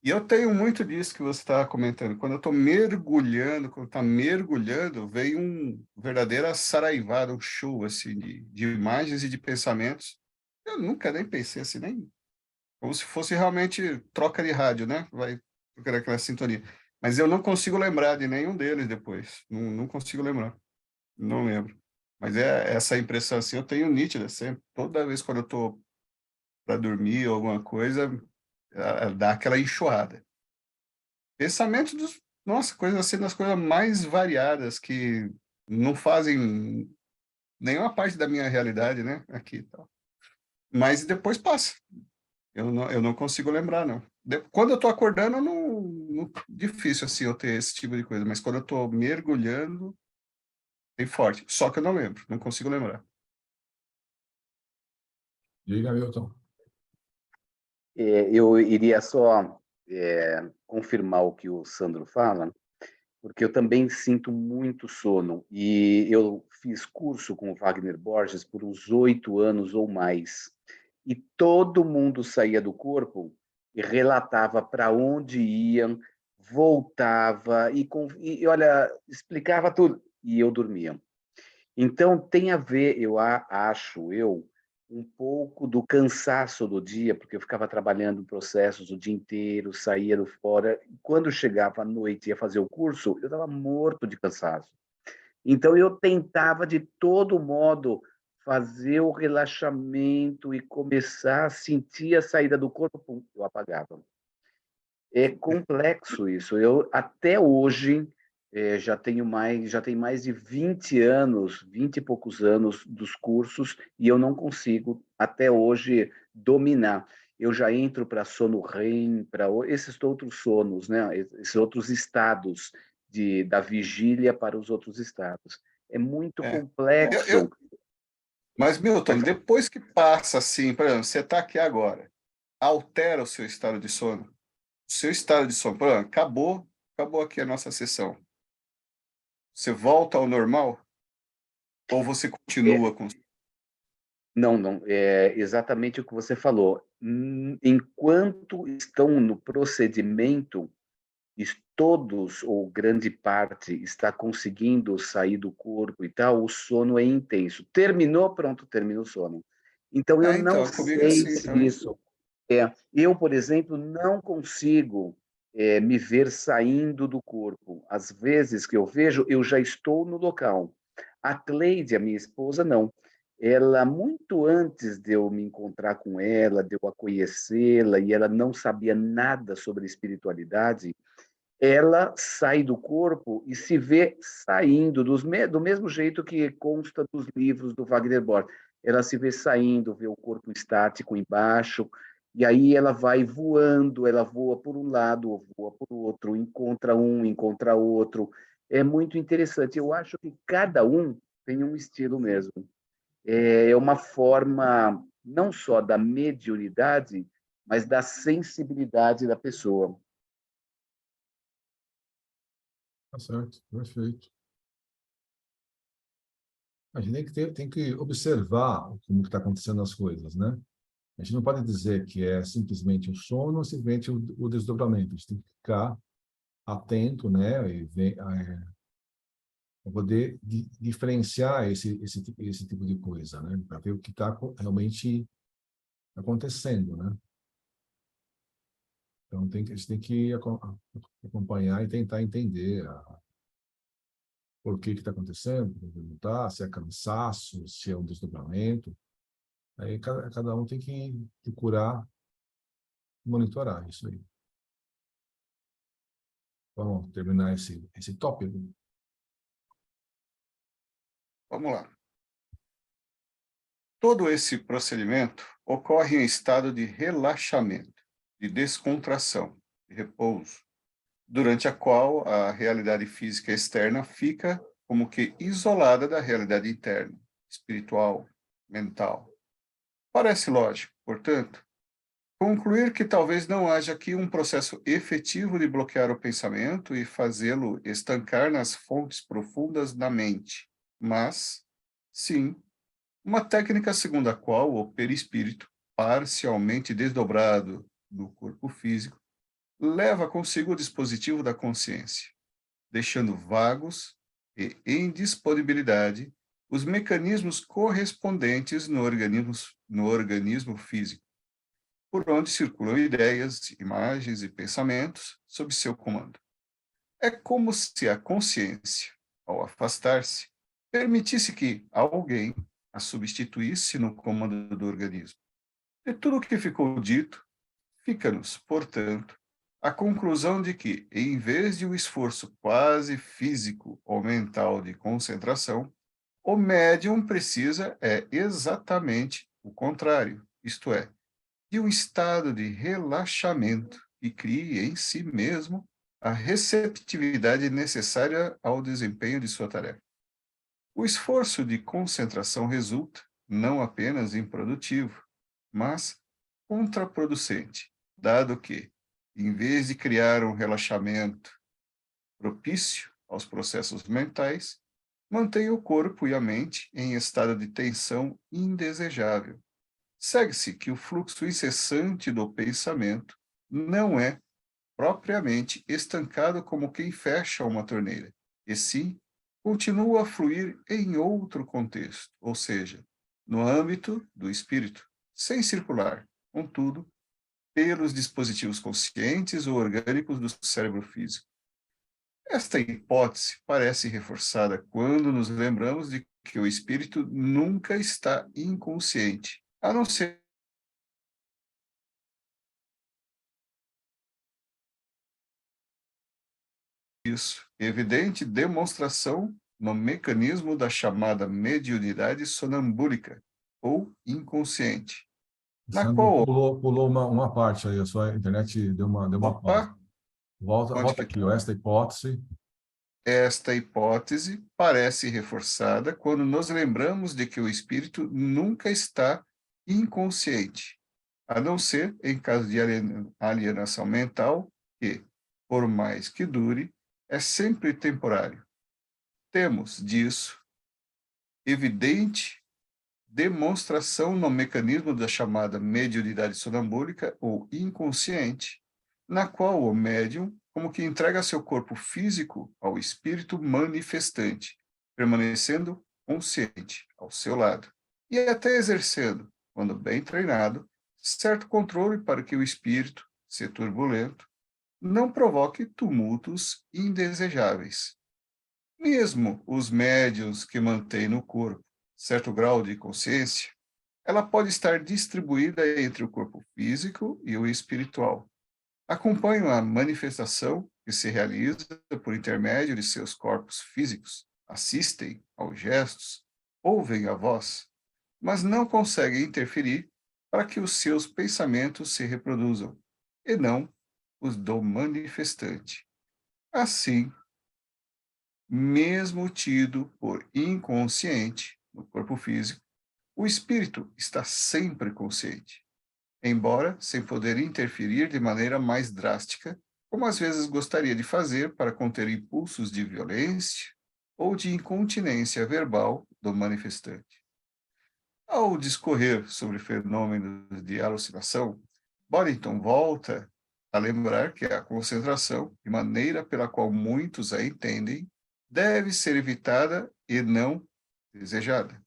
E eu tenho muito disso que você estava comentando. Quando eu estou mergulhando, quando está mergulhando, veio um verdadeiro saraivada, um show assim, de imagens e de pensamentos. Eu nunca nem pensei assim, nem como se fosse realmente troca de rádio, né? Vai procurar aquela sintonia. Mas eu não consigo lembrar de nenhum deles depois. Não consigo lembrar. Não lembro. Mas essa impressão assim, eu tenho nítida sempre. Toda vez quando eu estou para dormir ou alguma coisa, dá aquela enxurrada. Pensamentos dos, nossa, coisas assim, das coisas mais variadas que não fazem nenhuma parte da minha realidade, né? Aqui e tal. Mas depois passa. Eu não consigo lembrar, não. Quando eu tô acordando, difícil assim eu ter esse tipo de coisa, mas quando eu tô mergulhando, tem forte. Só que eu não lembro, não consigo lembrar. Diga, Milton. Eu iria só confirmar o que o Sandro fala, porque eu também sinto muito sono. E eu fiz curso com o Wagner Borges por uns 8 anos ou mais. E todo mundo saía do corpo e relatava para onde iam, voltava e, olha, explicava tudo. E eu dormia. Então, tem a ver, acho eu, um pouco do cansaço do dia, porque eu ficava trabalhando em processos o dia inteiro, saía do fora. E quando chegava à noite e ia fazer o curso, eu estava morto de cansaço. Então, eu tentava, de todo modo, fazer o relaxamento e começar a sentir a saída do corpo, pum, eu apagava. É complexo isso. Eu até hoje já tem mais de 20 anos, 20 e poucos anos dos cursos e eu não consigo até hoje dominar. Eu já entro para sono REM, para esses outros sonos, né? Esses outros estados da vigília para os outros estados. É muito É. complexo. Mas, Milton, depois que passa assim, por exemplo, você está aqui agora, altera o seu estado de sono. O seu estado de sono, por exemplo, acabou aqui a nossa sessão. Você volta ao normal? Ou você continua com... Não, é exatamente o que você falou. Enquanto estão no procedimento, todos ou grande parte está conseguindo sair do corpo e tal, o sono é intenso. Terminou, pronto, termina o sono. Então, eu não Então, comigo é sei assim se também. isso... eu, por exemplo, não consigo me ver saindo do corpo. Às vezes que eu vejo, eu já estou no local. A Cleide, a minha esposa, não. Ela, muito antes de eu me encontrar com ela, de eu a conhecê-la, e ela não sabia nada sobre espiritualidade, ela sai do corpo e se vê saindo, do mesmo jeito que consta dos livros do Wagner Borges. Ela se vê saindo, vê o corpo estático embaixo, e aí ela vai voando, ela voa por um lado, voa por outro, encontra outro. É muito interessante. Eu acho que cada um tem um estilo mesmo. É uma forma não só da mediunidade, mas da sensibilidade da pessoa. Tá certo, perfeito. A gente tem que observar como está acontecendo as coisas, né? A gente não pode dizer que é simplesmente o sono ou simplesmente o desdobramento. A gente tem que ficar atento, né? E ver, para poder diferenciar esse tipo de coisa, né? Para ver o que está realmente acontecendo, né? Então, a gente tem que acompanhar e tentar entender por que está acontecendo, por que não está, se é cansaço, se é um desdobramento. Aí cada um tem que procurar monitorar isso aí. Vamos terminar esse tópico. Vamos lá. Todo esse procedimento ocorre em estado de relaxamento, de descontração, de repouso, durante a qual a realidade física externa fica como que isolada da realidade interna, espiritual, mental. Parece lógico, portanto, concluir que talvez não haja aqui um processo efetivo de bloquear o pensamento e fazê-lo estancar nas fontes profundas da mente, mas, sim, uma técnica segundo a qual o perispírito, parcialmente desdobrado do corpo físico, leva consigo o dispositivo da consciência, deixando vagos e em disponibilidade os mecanismos correspondentes no organismo físico, por onde circulam ideias, imagens e pensamentos sob seu comando. É como se a consciência, ao afastar-se, permitisse que alguém a substituísse no comando do organismo. De tudo o que ficou dito, fica-nos, portanto, a conclusão de que, em vez de um esforço quase físico ou mental de concentração, o médium precisa exatamente o contrário, isto é, de um estado de relaxamento que crie em si mesmo a receptividade necessária ao desempenho de sua tarefa. O esforço de concentração resulta não apenas improdutivo, mas contraproducente, dado que, em vez de criar um relaxamento propício aos processos mentais, mantém o corpo e a mente em estado de tensão indesejável. Segue-se que o fluxo incessante do pensamento não é propriamente estancado como quem fecha uma torneira, e sim continua a fluir em outro contexto, ou seja, no âmbito do espírito, sem circular, contudo, pelos dispositivos conscientes ou orgânicos do cérebro físico. Esta hipótese parece reforçada quando nos lembramos de que o espírito nunca está inconsciente, a não ser isso, evidente demonstração no mecanismo da chamada mediunidade sonambúlica ou inconsciente, na Sandro qual, pulou uma parte aí, a sua internet deu uma pausa. opa, onde Volta que aqui, está? ó, esta hipótese. Esta hipótese parece reforçada quando nos lembramos de que o espírito nunca está inconsciente, a não ser em caso de alienação mental, que, por mais que dure, é sempre temporário. Temos disso evidente demonstração no mecanismo da chamada mediunidade sonambúlica ou inconsciente, na qual o médium como que entrega seu corpo físico ao espírito manifestante, permanecendo consciente ao seu lado, e até exercendo, quando bem treinado, certo controle para que o espírito, se turbulento, não provoque tumultos indesejáveis. Mesmo os médiuns que mantêm no corpo certo grau de consciência, ela pode estar distribuída entre o corpo físico e o espiritual. Acompanham a manifestação que se realiza por intermédio de seus corpos físicos, assistem aos gestos, ouvem a voz, mas não conseguem interferir para que os seus pensamentos se reproduzam, e não os do manifestante. Assim, mesmo tido por inconsciente no corpo físico, o espírito está sempre consciente, embora sem poder interferir de maneira mais drástica, como às vezes gostaria de fazer para conter impulsos de violência ou de incontinência verbal do manifestante. Ao discorrer sobre fenômenos de alucinação, Boddington volta a lembrar que a concentração, de maneira pela qual muitos a entendem, deve ser evitada e não desejada.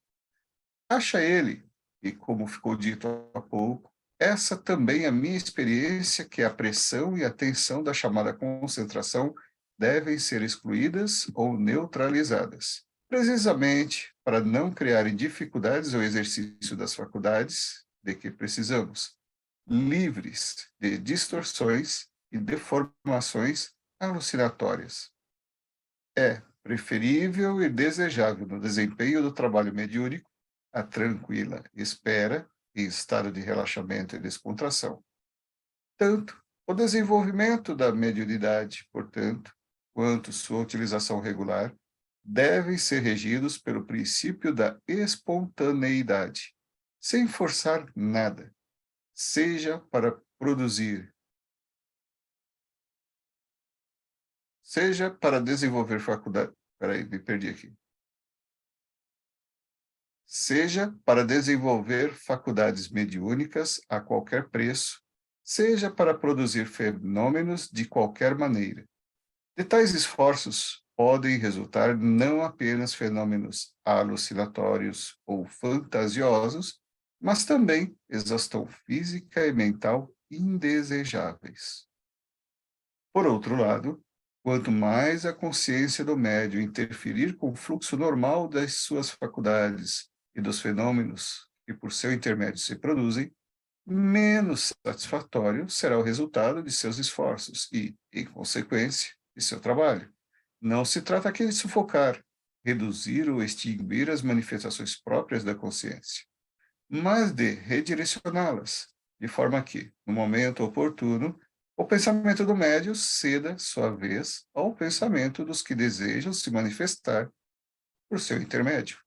Acha ele, e como ficou dito há pouco, essa também é a minha experiência, que a pressão e a tensão da chamada concentração devem ser excluídas ou neutralizadas, precisamente para não criarem dificuldades ao exercício das faculdades de que precisamos, livres de distorções e deformações alucinatórias. É preferível e desejável no desempenho do trabalho mediúnico a tranquila espera em estado de relaxamento e descontração. Tanto o desenvolvimento da mediunidade, portanto, quanto sua utilização regular, devem ser regidos pelo princípio da espontaneidade, sem forçar nada, seja para produzir, seja para desenvolver faculdade. Peraí, me perdi aqui. Seja para desenvolver faculdades mediúnicas a qualquer preço, seja para produzir fenômenos de qualquer maneira. De tais esforços podem resultar não apenas fenômenos alucinatórios ou fantasiosos, mas também exaustão física e mental indesejáveis. Por outro lado, quanto mais a consciência do médium interferir com o fluxo normal das suas faculdades e dos fenômenos que por seu intermédio se produzem, menos satisfatório será o resultado de seus esforços e, em consequência, de seu trabalho. Não se trata aqui de sufocar, reduzir ou extinguir as manifestações próprias da consciência, mas de redirecioná-las, de forma que, no momento oportuno, o pensamento do médium ceda, sua vez, ao pensamento dos que desejam se manifestar por seu intermédio.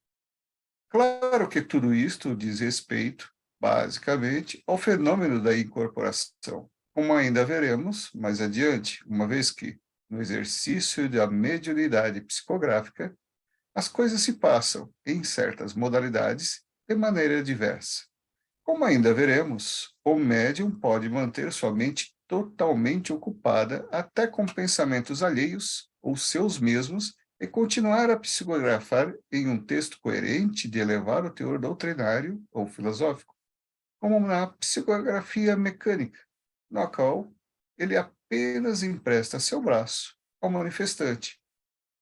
Claro que tudo isto diz respeito, basicamente, ao fenômeno da incorporação, como ainda veremos mais adiante, uma vez que, no exercício da mediunidade psicográfica, as coisas se passam, em certas modalidades, de maneira diversa. Como ainda veremos, o médium pode manter sua mente totalmente ocupada até com pensamentos alheios ou seus mesmos e continuar a psicografar em um texto coerente de elevar o teor doutrinário ou filosófico, como na psicografia mecânica, na qual ele apenas empresta seu braço ao manifestante,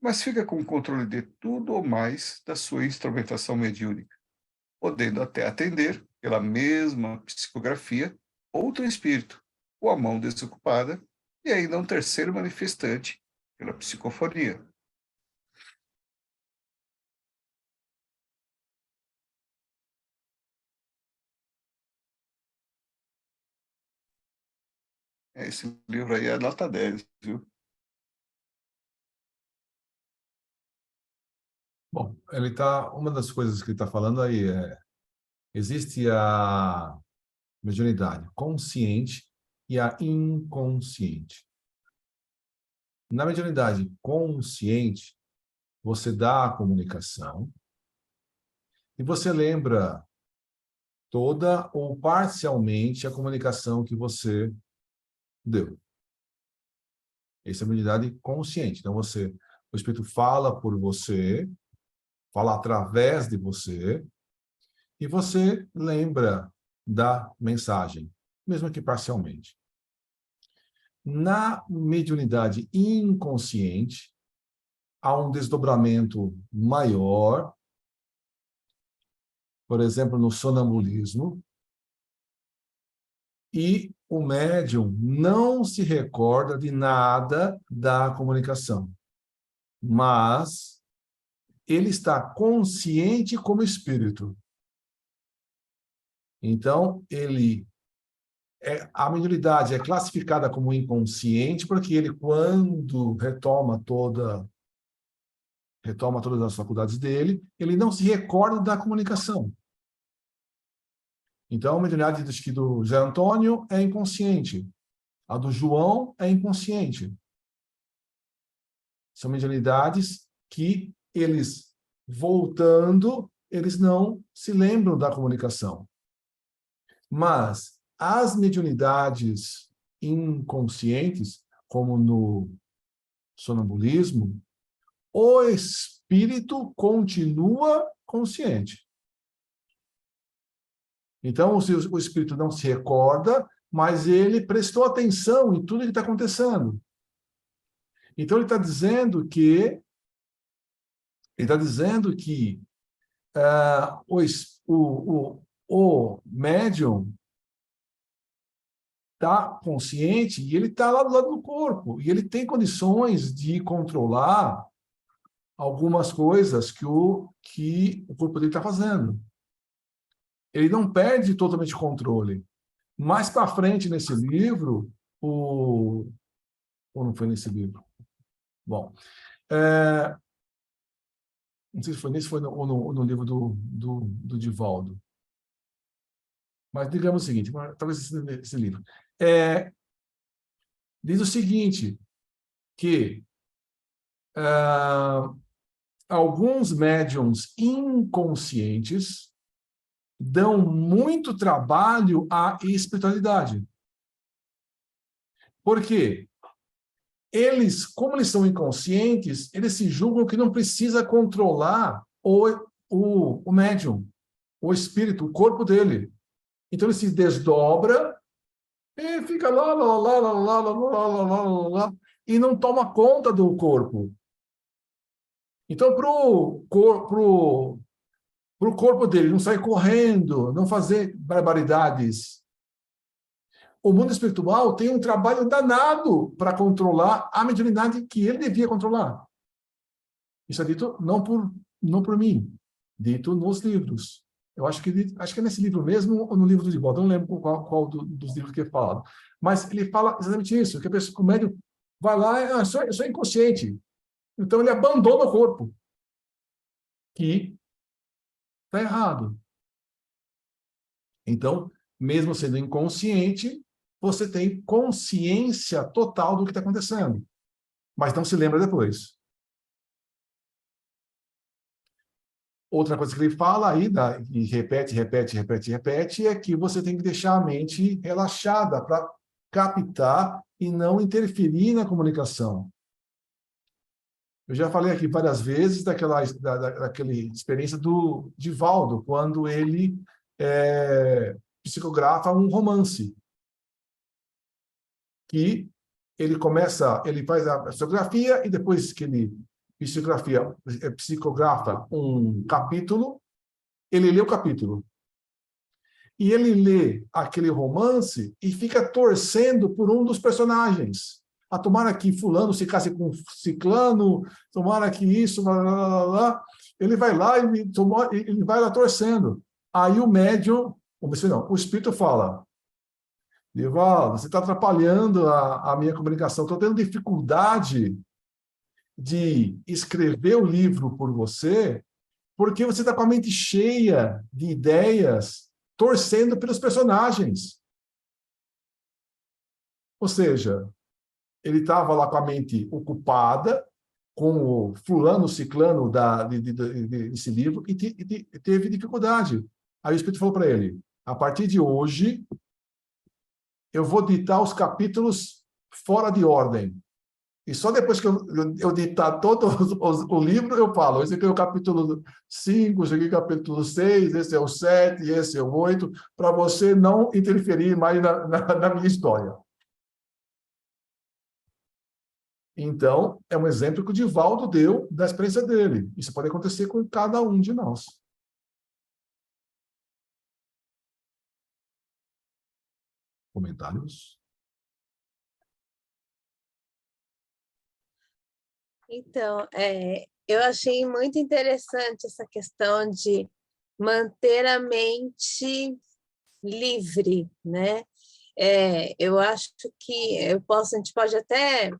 mas fica com o controle de tudo ou mais da sua instrumentação mediúnica, podendo até atender, pela mesma psicografia, outro espírito, ou a mão desocupada, e ainda um terceiro manifestante, pela psicofonia. Esse livro aí é nota 10, viu? Bom, uma das coisas que ele está falando aí existe a mediunidade consciente e a inconsciente. Na mediunidade consciente, você dá a comunicação e você lembra toda ou parcialmente a comunicação que você deu. Essa é a mediunidade consciente. Então, o Espírito fala por você, fala através de você, e você lembra da mensagem, mesmo que parcialmente. Na mediunidade inconsciente, há um desdobramento maior, por exemplo, no sonambulismo, e o médium não se recorda de nada da comunicação, mas ele está consciente como espírito. Então, a mediunidade é classificada como inconsciente porque ele, quando retoma todas as faculdades dele, ele não se recorda da comunicação. Então, a mediunidade do Zé Antônio é inconsciente. A do João é inconsciente. São mediunidades que eles, voltando, eles não se lembram da comunicação. Mas as mediunidades inconscientes, como no sonambulismo, o espírito continua consciente. Então, o espírito não se recorda, mas ele prestou atenção em tudo que está acontecendo. Então, ele está dizendo que o médium está consciente e ele está lá do lado do corpo. E ele tem condições de controlar algumas coisas que o corpo dele está fazendo. Ele não perde totalmente o controle. Mais para frente nesse livro, ou não foi nesse livro? Bom, Não sei se foi nesse ou no livro do Divaldo. Mas digamos o seguinte, talvez esse livro. Diz o seguinte, que alguns médiums inconscientes dão muito trabalho à espiritualidade. Por quê? Como eles são inconscientes, eles se julgam que não precisa controlar o médium, o espírito, o corpo dele. Então ele se desdobra e fica lá, e não toma conta do corpo. Então, para o corpo dele não sair correndo, não fazer barbaridades, o mundo espiritual tem um trabalho danado para controlar a mediunidade que ele devia controlar. Isso é dito não por mim, dito nos livros. Eu acho que é nesse livro mesmo ou no livro do Divaldo, não lembro qual dos livros que é falado. Mas ele fala exatamente isso, que o médium vai lá, eu sou inconsciente. Então ele abandona o corpo, que está errado. Então, mesmo sendo inconsciente, você tem consciência total do que está acontecendo, mas não se lembra depois. Outra coisa que ele fala aí, e repete, é que você tem que deixar a mente relaxada para captar e não interferir na comunicação. Eu já falei aqui várias vezes daquela experiência do Divaldo, quando ele psicografa um romance. Que ele faz a psicografia e depois que ele psicografa um capítulo, ele lê o capítulo. E ele lê aquele romance e fica torcendo por um dos personagens. Tomara que fulano se case com ciclano, tomara que isso, blá, blá, blá, blá. Ele vai lá e ele vai lá torcendo. Aí o médium, o espírito fala: Divaldo, você está atrapalhando a minha comunicação. Estou tendo dificuldade de escrever o livro por você, porque você está com a mente cheia de ideias, torcendo pelos personagens. Ou seja, ele estava lá com a mente ocupada com o fulano, ciclano desse livro e teve dificuldade. Aí o Espírito falou para ele: a partir de hoje, eu vou ditar os capítulos fora de ordem. E só depois que eu ditar todo o livro, eu falo: esse aqui é o capítulo 5, esse aqui é o capítulo 6, esse é o 7, esse é o 8, para você não interferir mais na minha história. Então, é um exemplo que o Divaldo deu da experiência dele. Isso pode acontecer com cada um de nós. Comentários? Então, eu achei muito interessante essa questão de manter a mente livre, né? Eu acho que a gente pode até,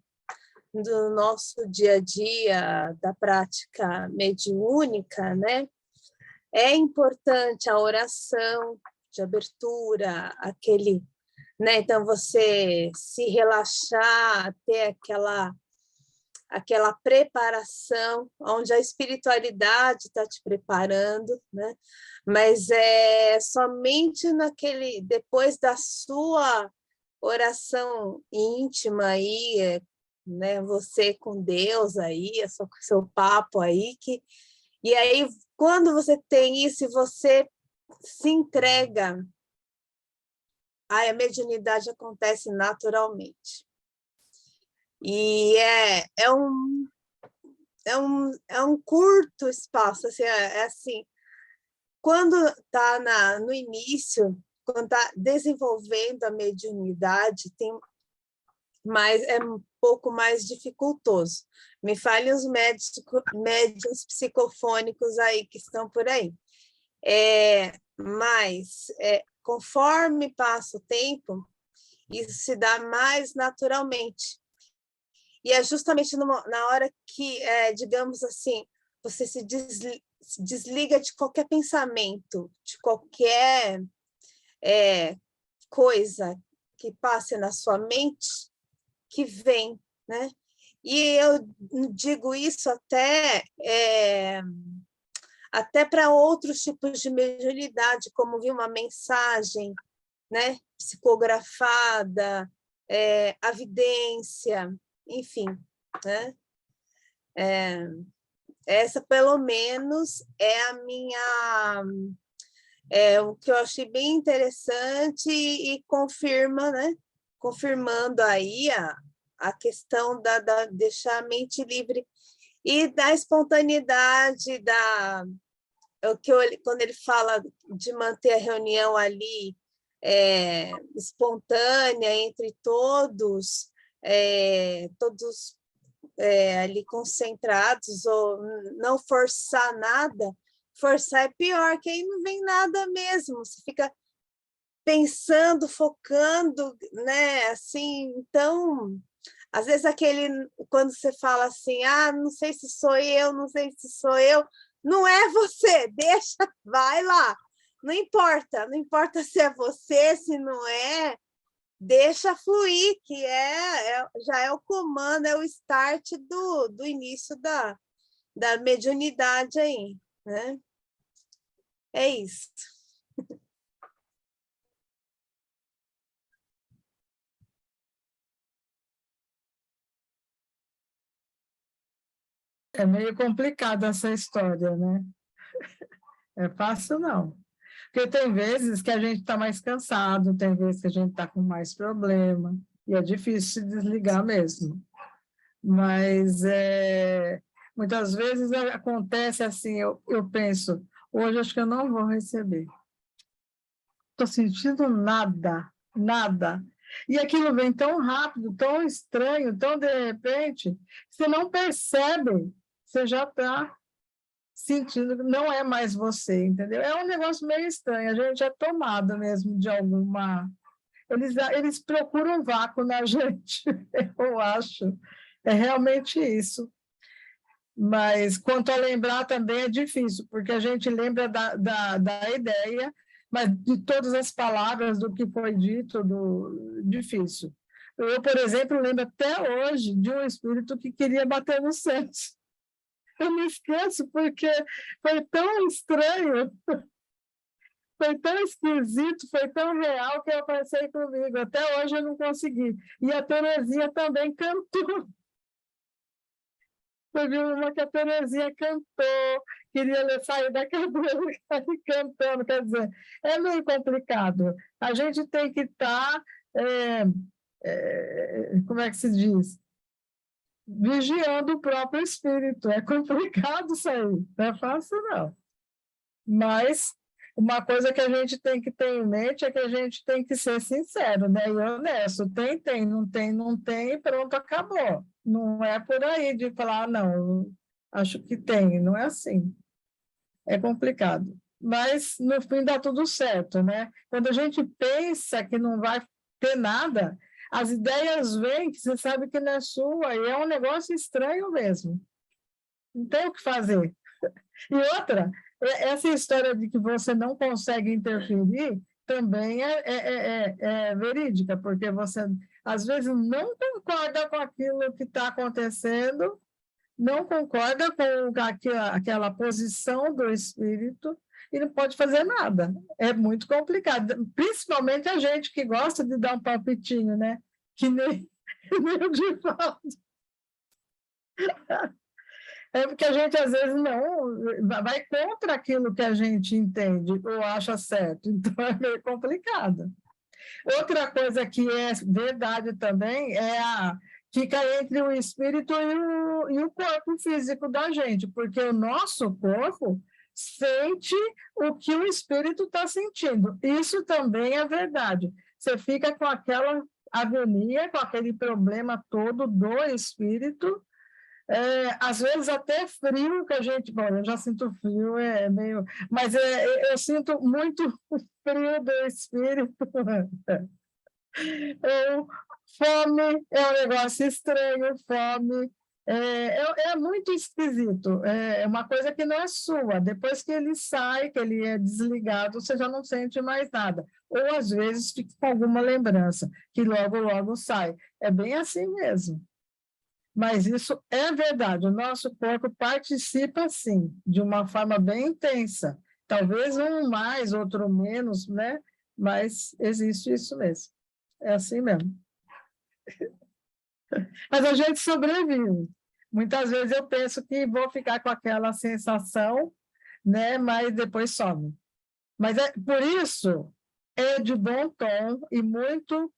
do nosso dia a dia, da prática mediúnica, né? É importante a oração de abertura, aquele, né? Então, você se relaxar, ter aquela preparação, onde a espiritualidade está te preparando, né? Mas é somente depois da sua oração íntima aí, né? Você com Deus aí, seu papo aí, e aí, quando você tem isso e você se entrega, aí a mediunidade acontece naturalmente. E é um curto espaço, assim, assim, quando está no início, quando está desenvolvendo a mediunidade, é um pouco mais dificultoso. Me falem os médiuns psicofônicos aí que estão por aí. Mas, conforme passa o tempo, isso se dá mais naturalmente. E é justamente na hora que, digamos assim, você se desliga de qualquer pensamento, de qualquer coisa que passe na sua mente, que vem, né? E eu digo isso até para outros tipos de mediunidade, como vir uma mensagem, né, psicografada, a vidência, enfim, né? Essa, pelo menos, é a minha... o que eu achei bem interessante e confirma, né? Confirmando aí a questão da deixar a mente livre e da espontaneidade, quando ele fala de manter a reunião ali espontânea entre todos, todos ali concentrados, ou não forçar nada. Forçar é pior, que aí não vem nada mesmo, você fica pensando, focando, né? Assim, então, às vezes quando você fala assim, não sei se sou eu, não sei se sou eu, não é você, deixa, vai lá, não importa se é você, se não é, deixa fluir, que já é o comando, é o start do início da mediunidade aí, né? É isso. É meio complicada essa história, né? É fácil, não. Porque tem vezes que a gente está mais cansado, tem vezes que a gente está com mais problema, e é difícil se desligar mesmo. Mas muitas vezes acontece assim, eu penso, hoje acho que eu não vou receber. Estou sentindo nada, nada. E aquilo vem tão rápido, tão estranho, tão de repente, você não percebe, você já está sentindo que não é mais você, entendeu? É um negócio meio estranho, a gente é tomado mesmo de alguma... Eles procuram um vácuo na gente, eu acho. É realmente isso. Mas quanto a lembrar também é difícil, porque a gente lembra da ideia, mas de todas as palavras, do que foi dito, difícil. Eu, por exemplo, lembro até hoje de um espírito que queria bater no centro. Eu me esqueço porque foi tão estranho, foi tão esquisito, foi tão real que eu pensei comigo. Até hoje eu não consegui. E a Terezinha também cantou. Teve uma que a Terezinha cantou, queria sair da cadeira cantando. Quer dizer, é meio complicado. A gente tem que estar, como é que se diz? Vigiando o próprio espírito. É complicado isso aí, não é fácil, não. Mas uma coisa que a gente tem que ter em mente é que a gente tem que ser sincero, né? E honesto. Tem, não tem, não tem, pronto, acabou. Não é por aí de falar, não, acho que tem, não é assim. É complicado. Mas, no fim, dá tudo certo, né? Quando a gente pensa que não vai ter nada, as ideias vêm que você sabe que não é sua, e é um negócio estranho mesmo. Não tem o que fazer. E outra, essa história de que você não consegue interferir também é verídica, porque você, às vezes, não concorda com aquilo que está acontecendo, não concorda com aquela posição do espírito e não pode fazer nada. É muito complicado, principalmente a gente que gosta de dar um palpitinho, né? Que nem o Divaldo. É porque a gente, às vezes, não vai contra aquilo que a gente entende ou acha certo, então é meio complicado. Outra coisa que é verdade também fica entre o espírito e o corpo físico da gente, porque o nosso corpo sente o que o espírito está sentindo. Isso também é verdade. Você fica com aquela agonia, com aquele problema todo do espírito, às vezes até frio que a gente... Bom, eu já sinto frio, meio... Mas eu sinto muito frio do espírito. Fome é um negócio estranho, fome. É muito esquisito, é uma coisa que não é sua. Depois que ele sai, que ele é desligado, você já não sente mais nada. Ou, às vezes, fica com alguma lembrança, que logo, logo sai. É bem assim mesmo. Mas isso é verdade, o nosso corpo participa, sim, de uma forma bem intensa. Talvez um mais, outro menos, né? Mas existe isso mesmo. É assim mesmo. Mas a gente sobrevive. Muitas vezes eu penso que vou ficar com aquela sensação, né? Mas depois some. Mas por isso é de bom tom e muito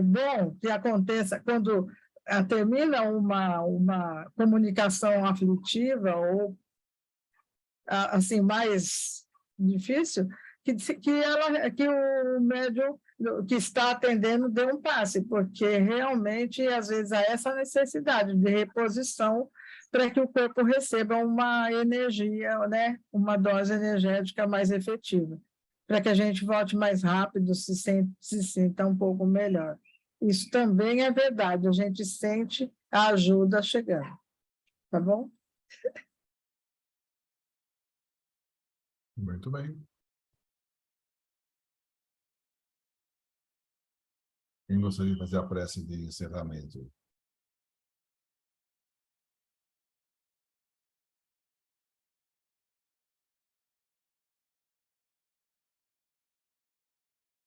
bom que aconteça quando termina uma comunicação aflitiva ou assim mais difícil, que o médium que está atendendo dê um passe, porque realmente, às vezes, há essa necessidade de reposição para que o corpo receba uma energia, né? Uma dose energética mais efetiva, para que a gente volte mais rápido, se sinta um pouco melhor. Isso também é verdade, a gente sente a ajuda chegando, tá bom? Muito bem. Quem gostaria de fazer a prece de encerramento?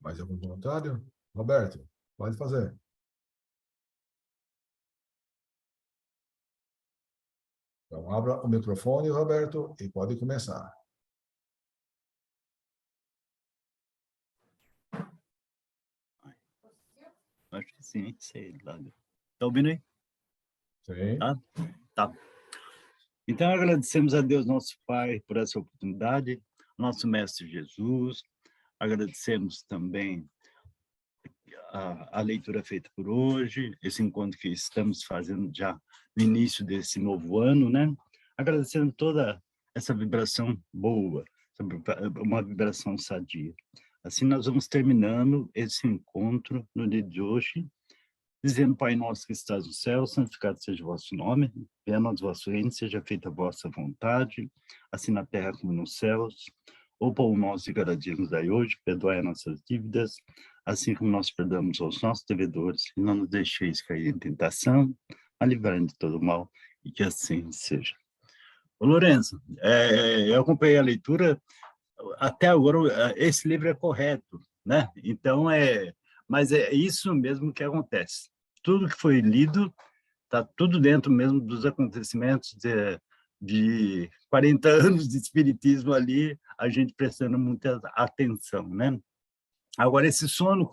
Mais algum voluntário? Roberto, pode fazer. Então, abra o microfone, Roberto, e pode começar. Acho que sim, sei lá. Tá ouvindo aí? Sim. Tá. Então, agradecemos a Deus, nosso Pai, por essa oportunidade, nosso Mestre Jesus, agradecemos também a leitura feita por hoje, esse encontro que estamos fazendo já no início desse novo ano, né? Agradecendo toda essa vibração boa, uma vibração sadia. Assim, nós vamos terminando esse encontro no dia de hoje, dizendo: Pai nosso que estás no céu, santificado seja o vosso nome, venha a nós o vosso reino, seja feita a vossa vontade, assim na terra como nos céus. O pão nosso de cada dia nos dai hoje, perdoai as nossas dívidas, assim como nós perdoamos aos nossos devedores, e não nos deixeis cair em tentação, mas livrai-nos de todo mal, e que assim seja. Ô, Lourenço, eu acompanhei a leitura, até agora esse livro é correto, né? Então, mas é isso mesmo que acontece. Tudo que foi lido está tudo dentro mesmo dos acontecimentos de 40 anos de espiritismo ali, a gente prestando muita atenção, né? Agora, esse sono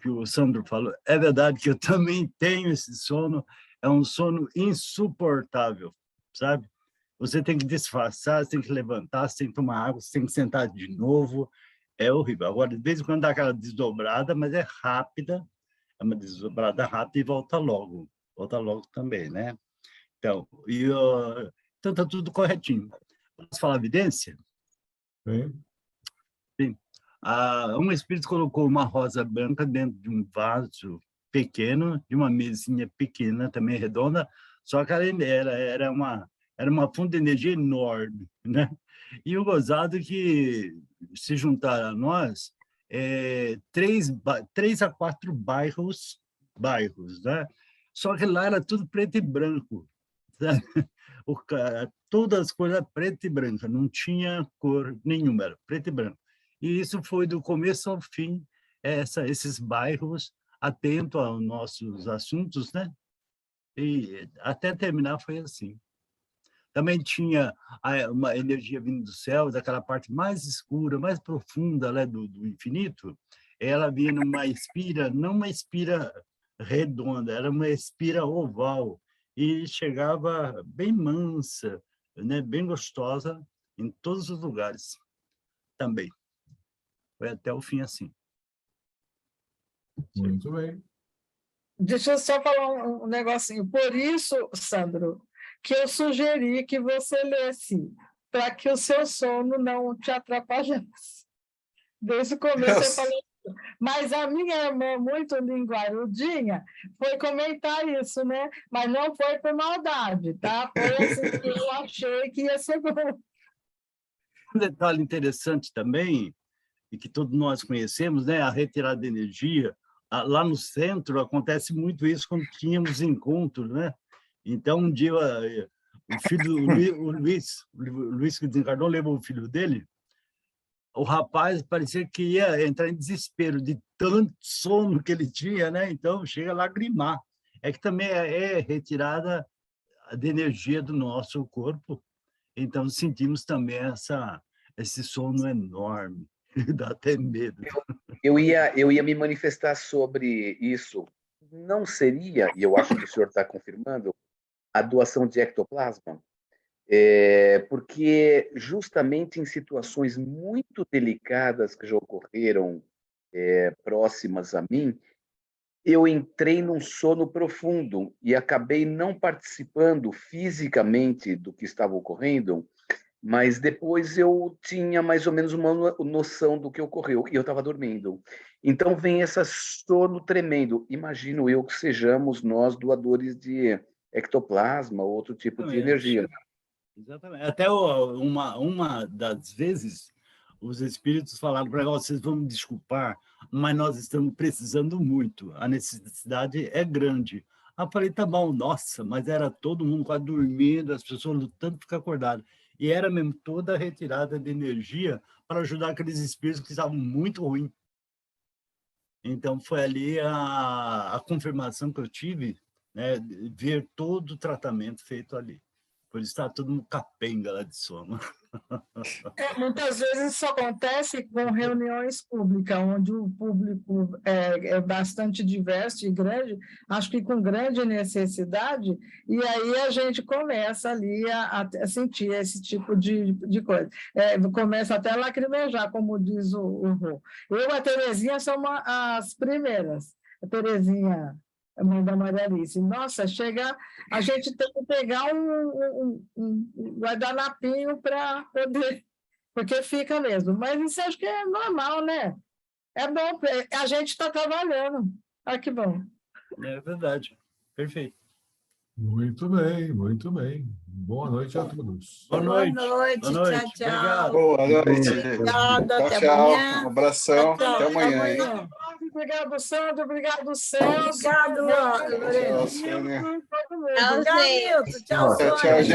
que o Sandro falou, é verdade que eu também tenho esse sono, é um sono insuportável, sabe? Você tem que disfarçar, você tem que levantar, você tem que tomar água, você tem que sentar de novo, é horrível. Agora, de vez em quando dá aquela desdobrada, mas é rápida, é uma desdobrada rápida e volta logo também, né? Então, então tá tudo corretinho. Posso falar evidência? Sim. Sim. Um espírito colocou uma rosa branca dentro de um vaso pequeno, de uma mesinha pequena, também redonda, só que ela era uma fonte de energia enorme, né? E o gozado que se juntaram a nós, 3 a 4 bairros, né? Só que lá era tudo preto e branco, sabe? Todas as cores eram preto e branca, não tinha cor nenhuma, era preto e branco. E isso foi do começo ao fim, esses bairros atentos aos nossos assuntos, né? E até terminar foi assim. Também tinha uma energia vindo do céu, daquela parte mais escura, mais profunda, né, do infinito. Ela vinha numa espira, não uma espira redonda, era uma espira oval, e chegava bem mansa, né, bem gostosa, em todos os lugares também. Foi até o fim assim. Muito bem. Deixa eu só falar um negocinho. Por isso, Sandro, que eu sugeri que você lesse, para que o seu sono não te atrapalhasse. Desde o começo eu falei Mas a minha irmã, muito linguarudinha, foi comentar isso, né? Mas não foi por maldade, tá? Foi assim que eu achei que ia ser bom. Um detalhe interessante também, e que todos nós conhecemos, né? A retirada de energia. Lá no centro acontece muito isso quando tínhamos encontros, né? Então, um dia, o filho, o Luiz que desencarnou, levou o filho dele. O rapaz parecia que ia entrar em desespero de tanto sono que ele tinha, né? Então, chega a lagrimar. É que também é retirada de energia do nosso corpo. Então, sentimos também esse sono enorme. Dá até medo. Eu ia me manifestar sobre isso. Não seria, e eu acho que o senhor está confirmando, a doação de ectoplasma? Porque justamente em situações muito delicadas que já ocorreram próximas a mim, eu entrei num sono profundo e acabei não participando fisicamente do que estava ocorrendo, mas depois eu tinha mais ou menos uma noção do que ocorreu e eu estava dormindo. Então vem esse sono tremendo. Imagino eu que sejamos nós doadores de ectoplasma ou outro tipo de energia. Exatamente. Até uma das vezes, os espíritos falaram para nós: vocês vão me desculpar, mas nós estamos precisando muito, a necessidade é grande. Eu falei: tá bom, nossa, mas era todo mundo quase dormindo, as pessoas lutando para ficar acordado. E era mesmo toda a retirada de energia para ajudar aqueles espíritos que estavam muito ruins. Então, foi ali a confirmação que eu tive, né, de ver todo o tratamento feito ali. Por isso está todo mundo capenga lá de sono. Muitas vezes isso acontece com reuniões públicas, onde o público é bastante diverso e grande, acho que com grande necessidade, e aí a gente começa ali a sentir esse tipo de coisa. Começa até a lacrimejar, como diz o Rô. Eu e a Terezinha somos as primeiras. A Terezinha, a mãe da Maria Alice. Nossa, a gente tem que pegar um guardanapinho para poder, porque fica mesmo. Mas isso acho que é normal, né? É bom, a gente está trabalhando. Ah, que bom. É verdade. Perfeito. Muito bem, muito bem. Boa noite a todos. Boa noite. Boa noite. Tchau, tchau. Obrigado. Boa noite. Obrigada, Tchau, até tchau. amanhã. Um abração. Tchau, Até amanhã. Hein? Obrigado, Sandro. Obrigado, Celso. Obrigado, Tchau, Lorena. Sônia. Todo mundo. Tchau, Tchau, gente. Milton. Tchau, Tchau, Sônia. gente.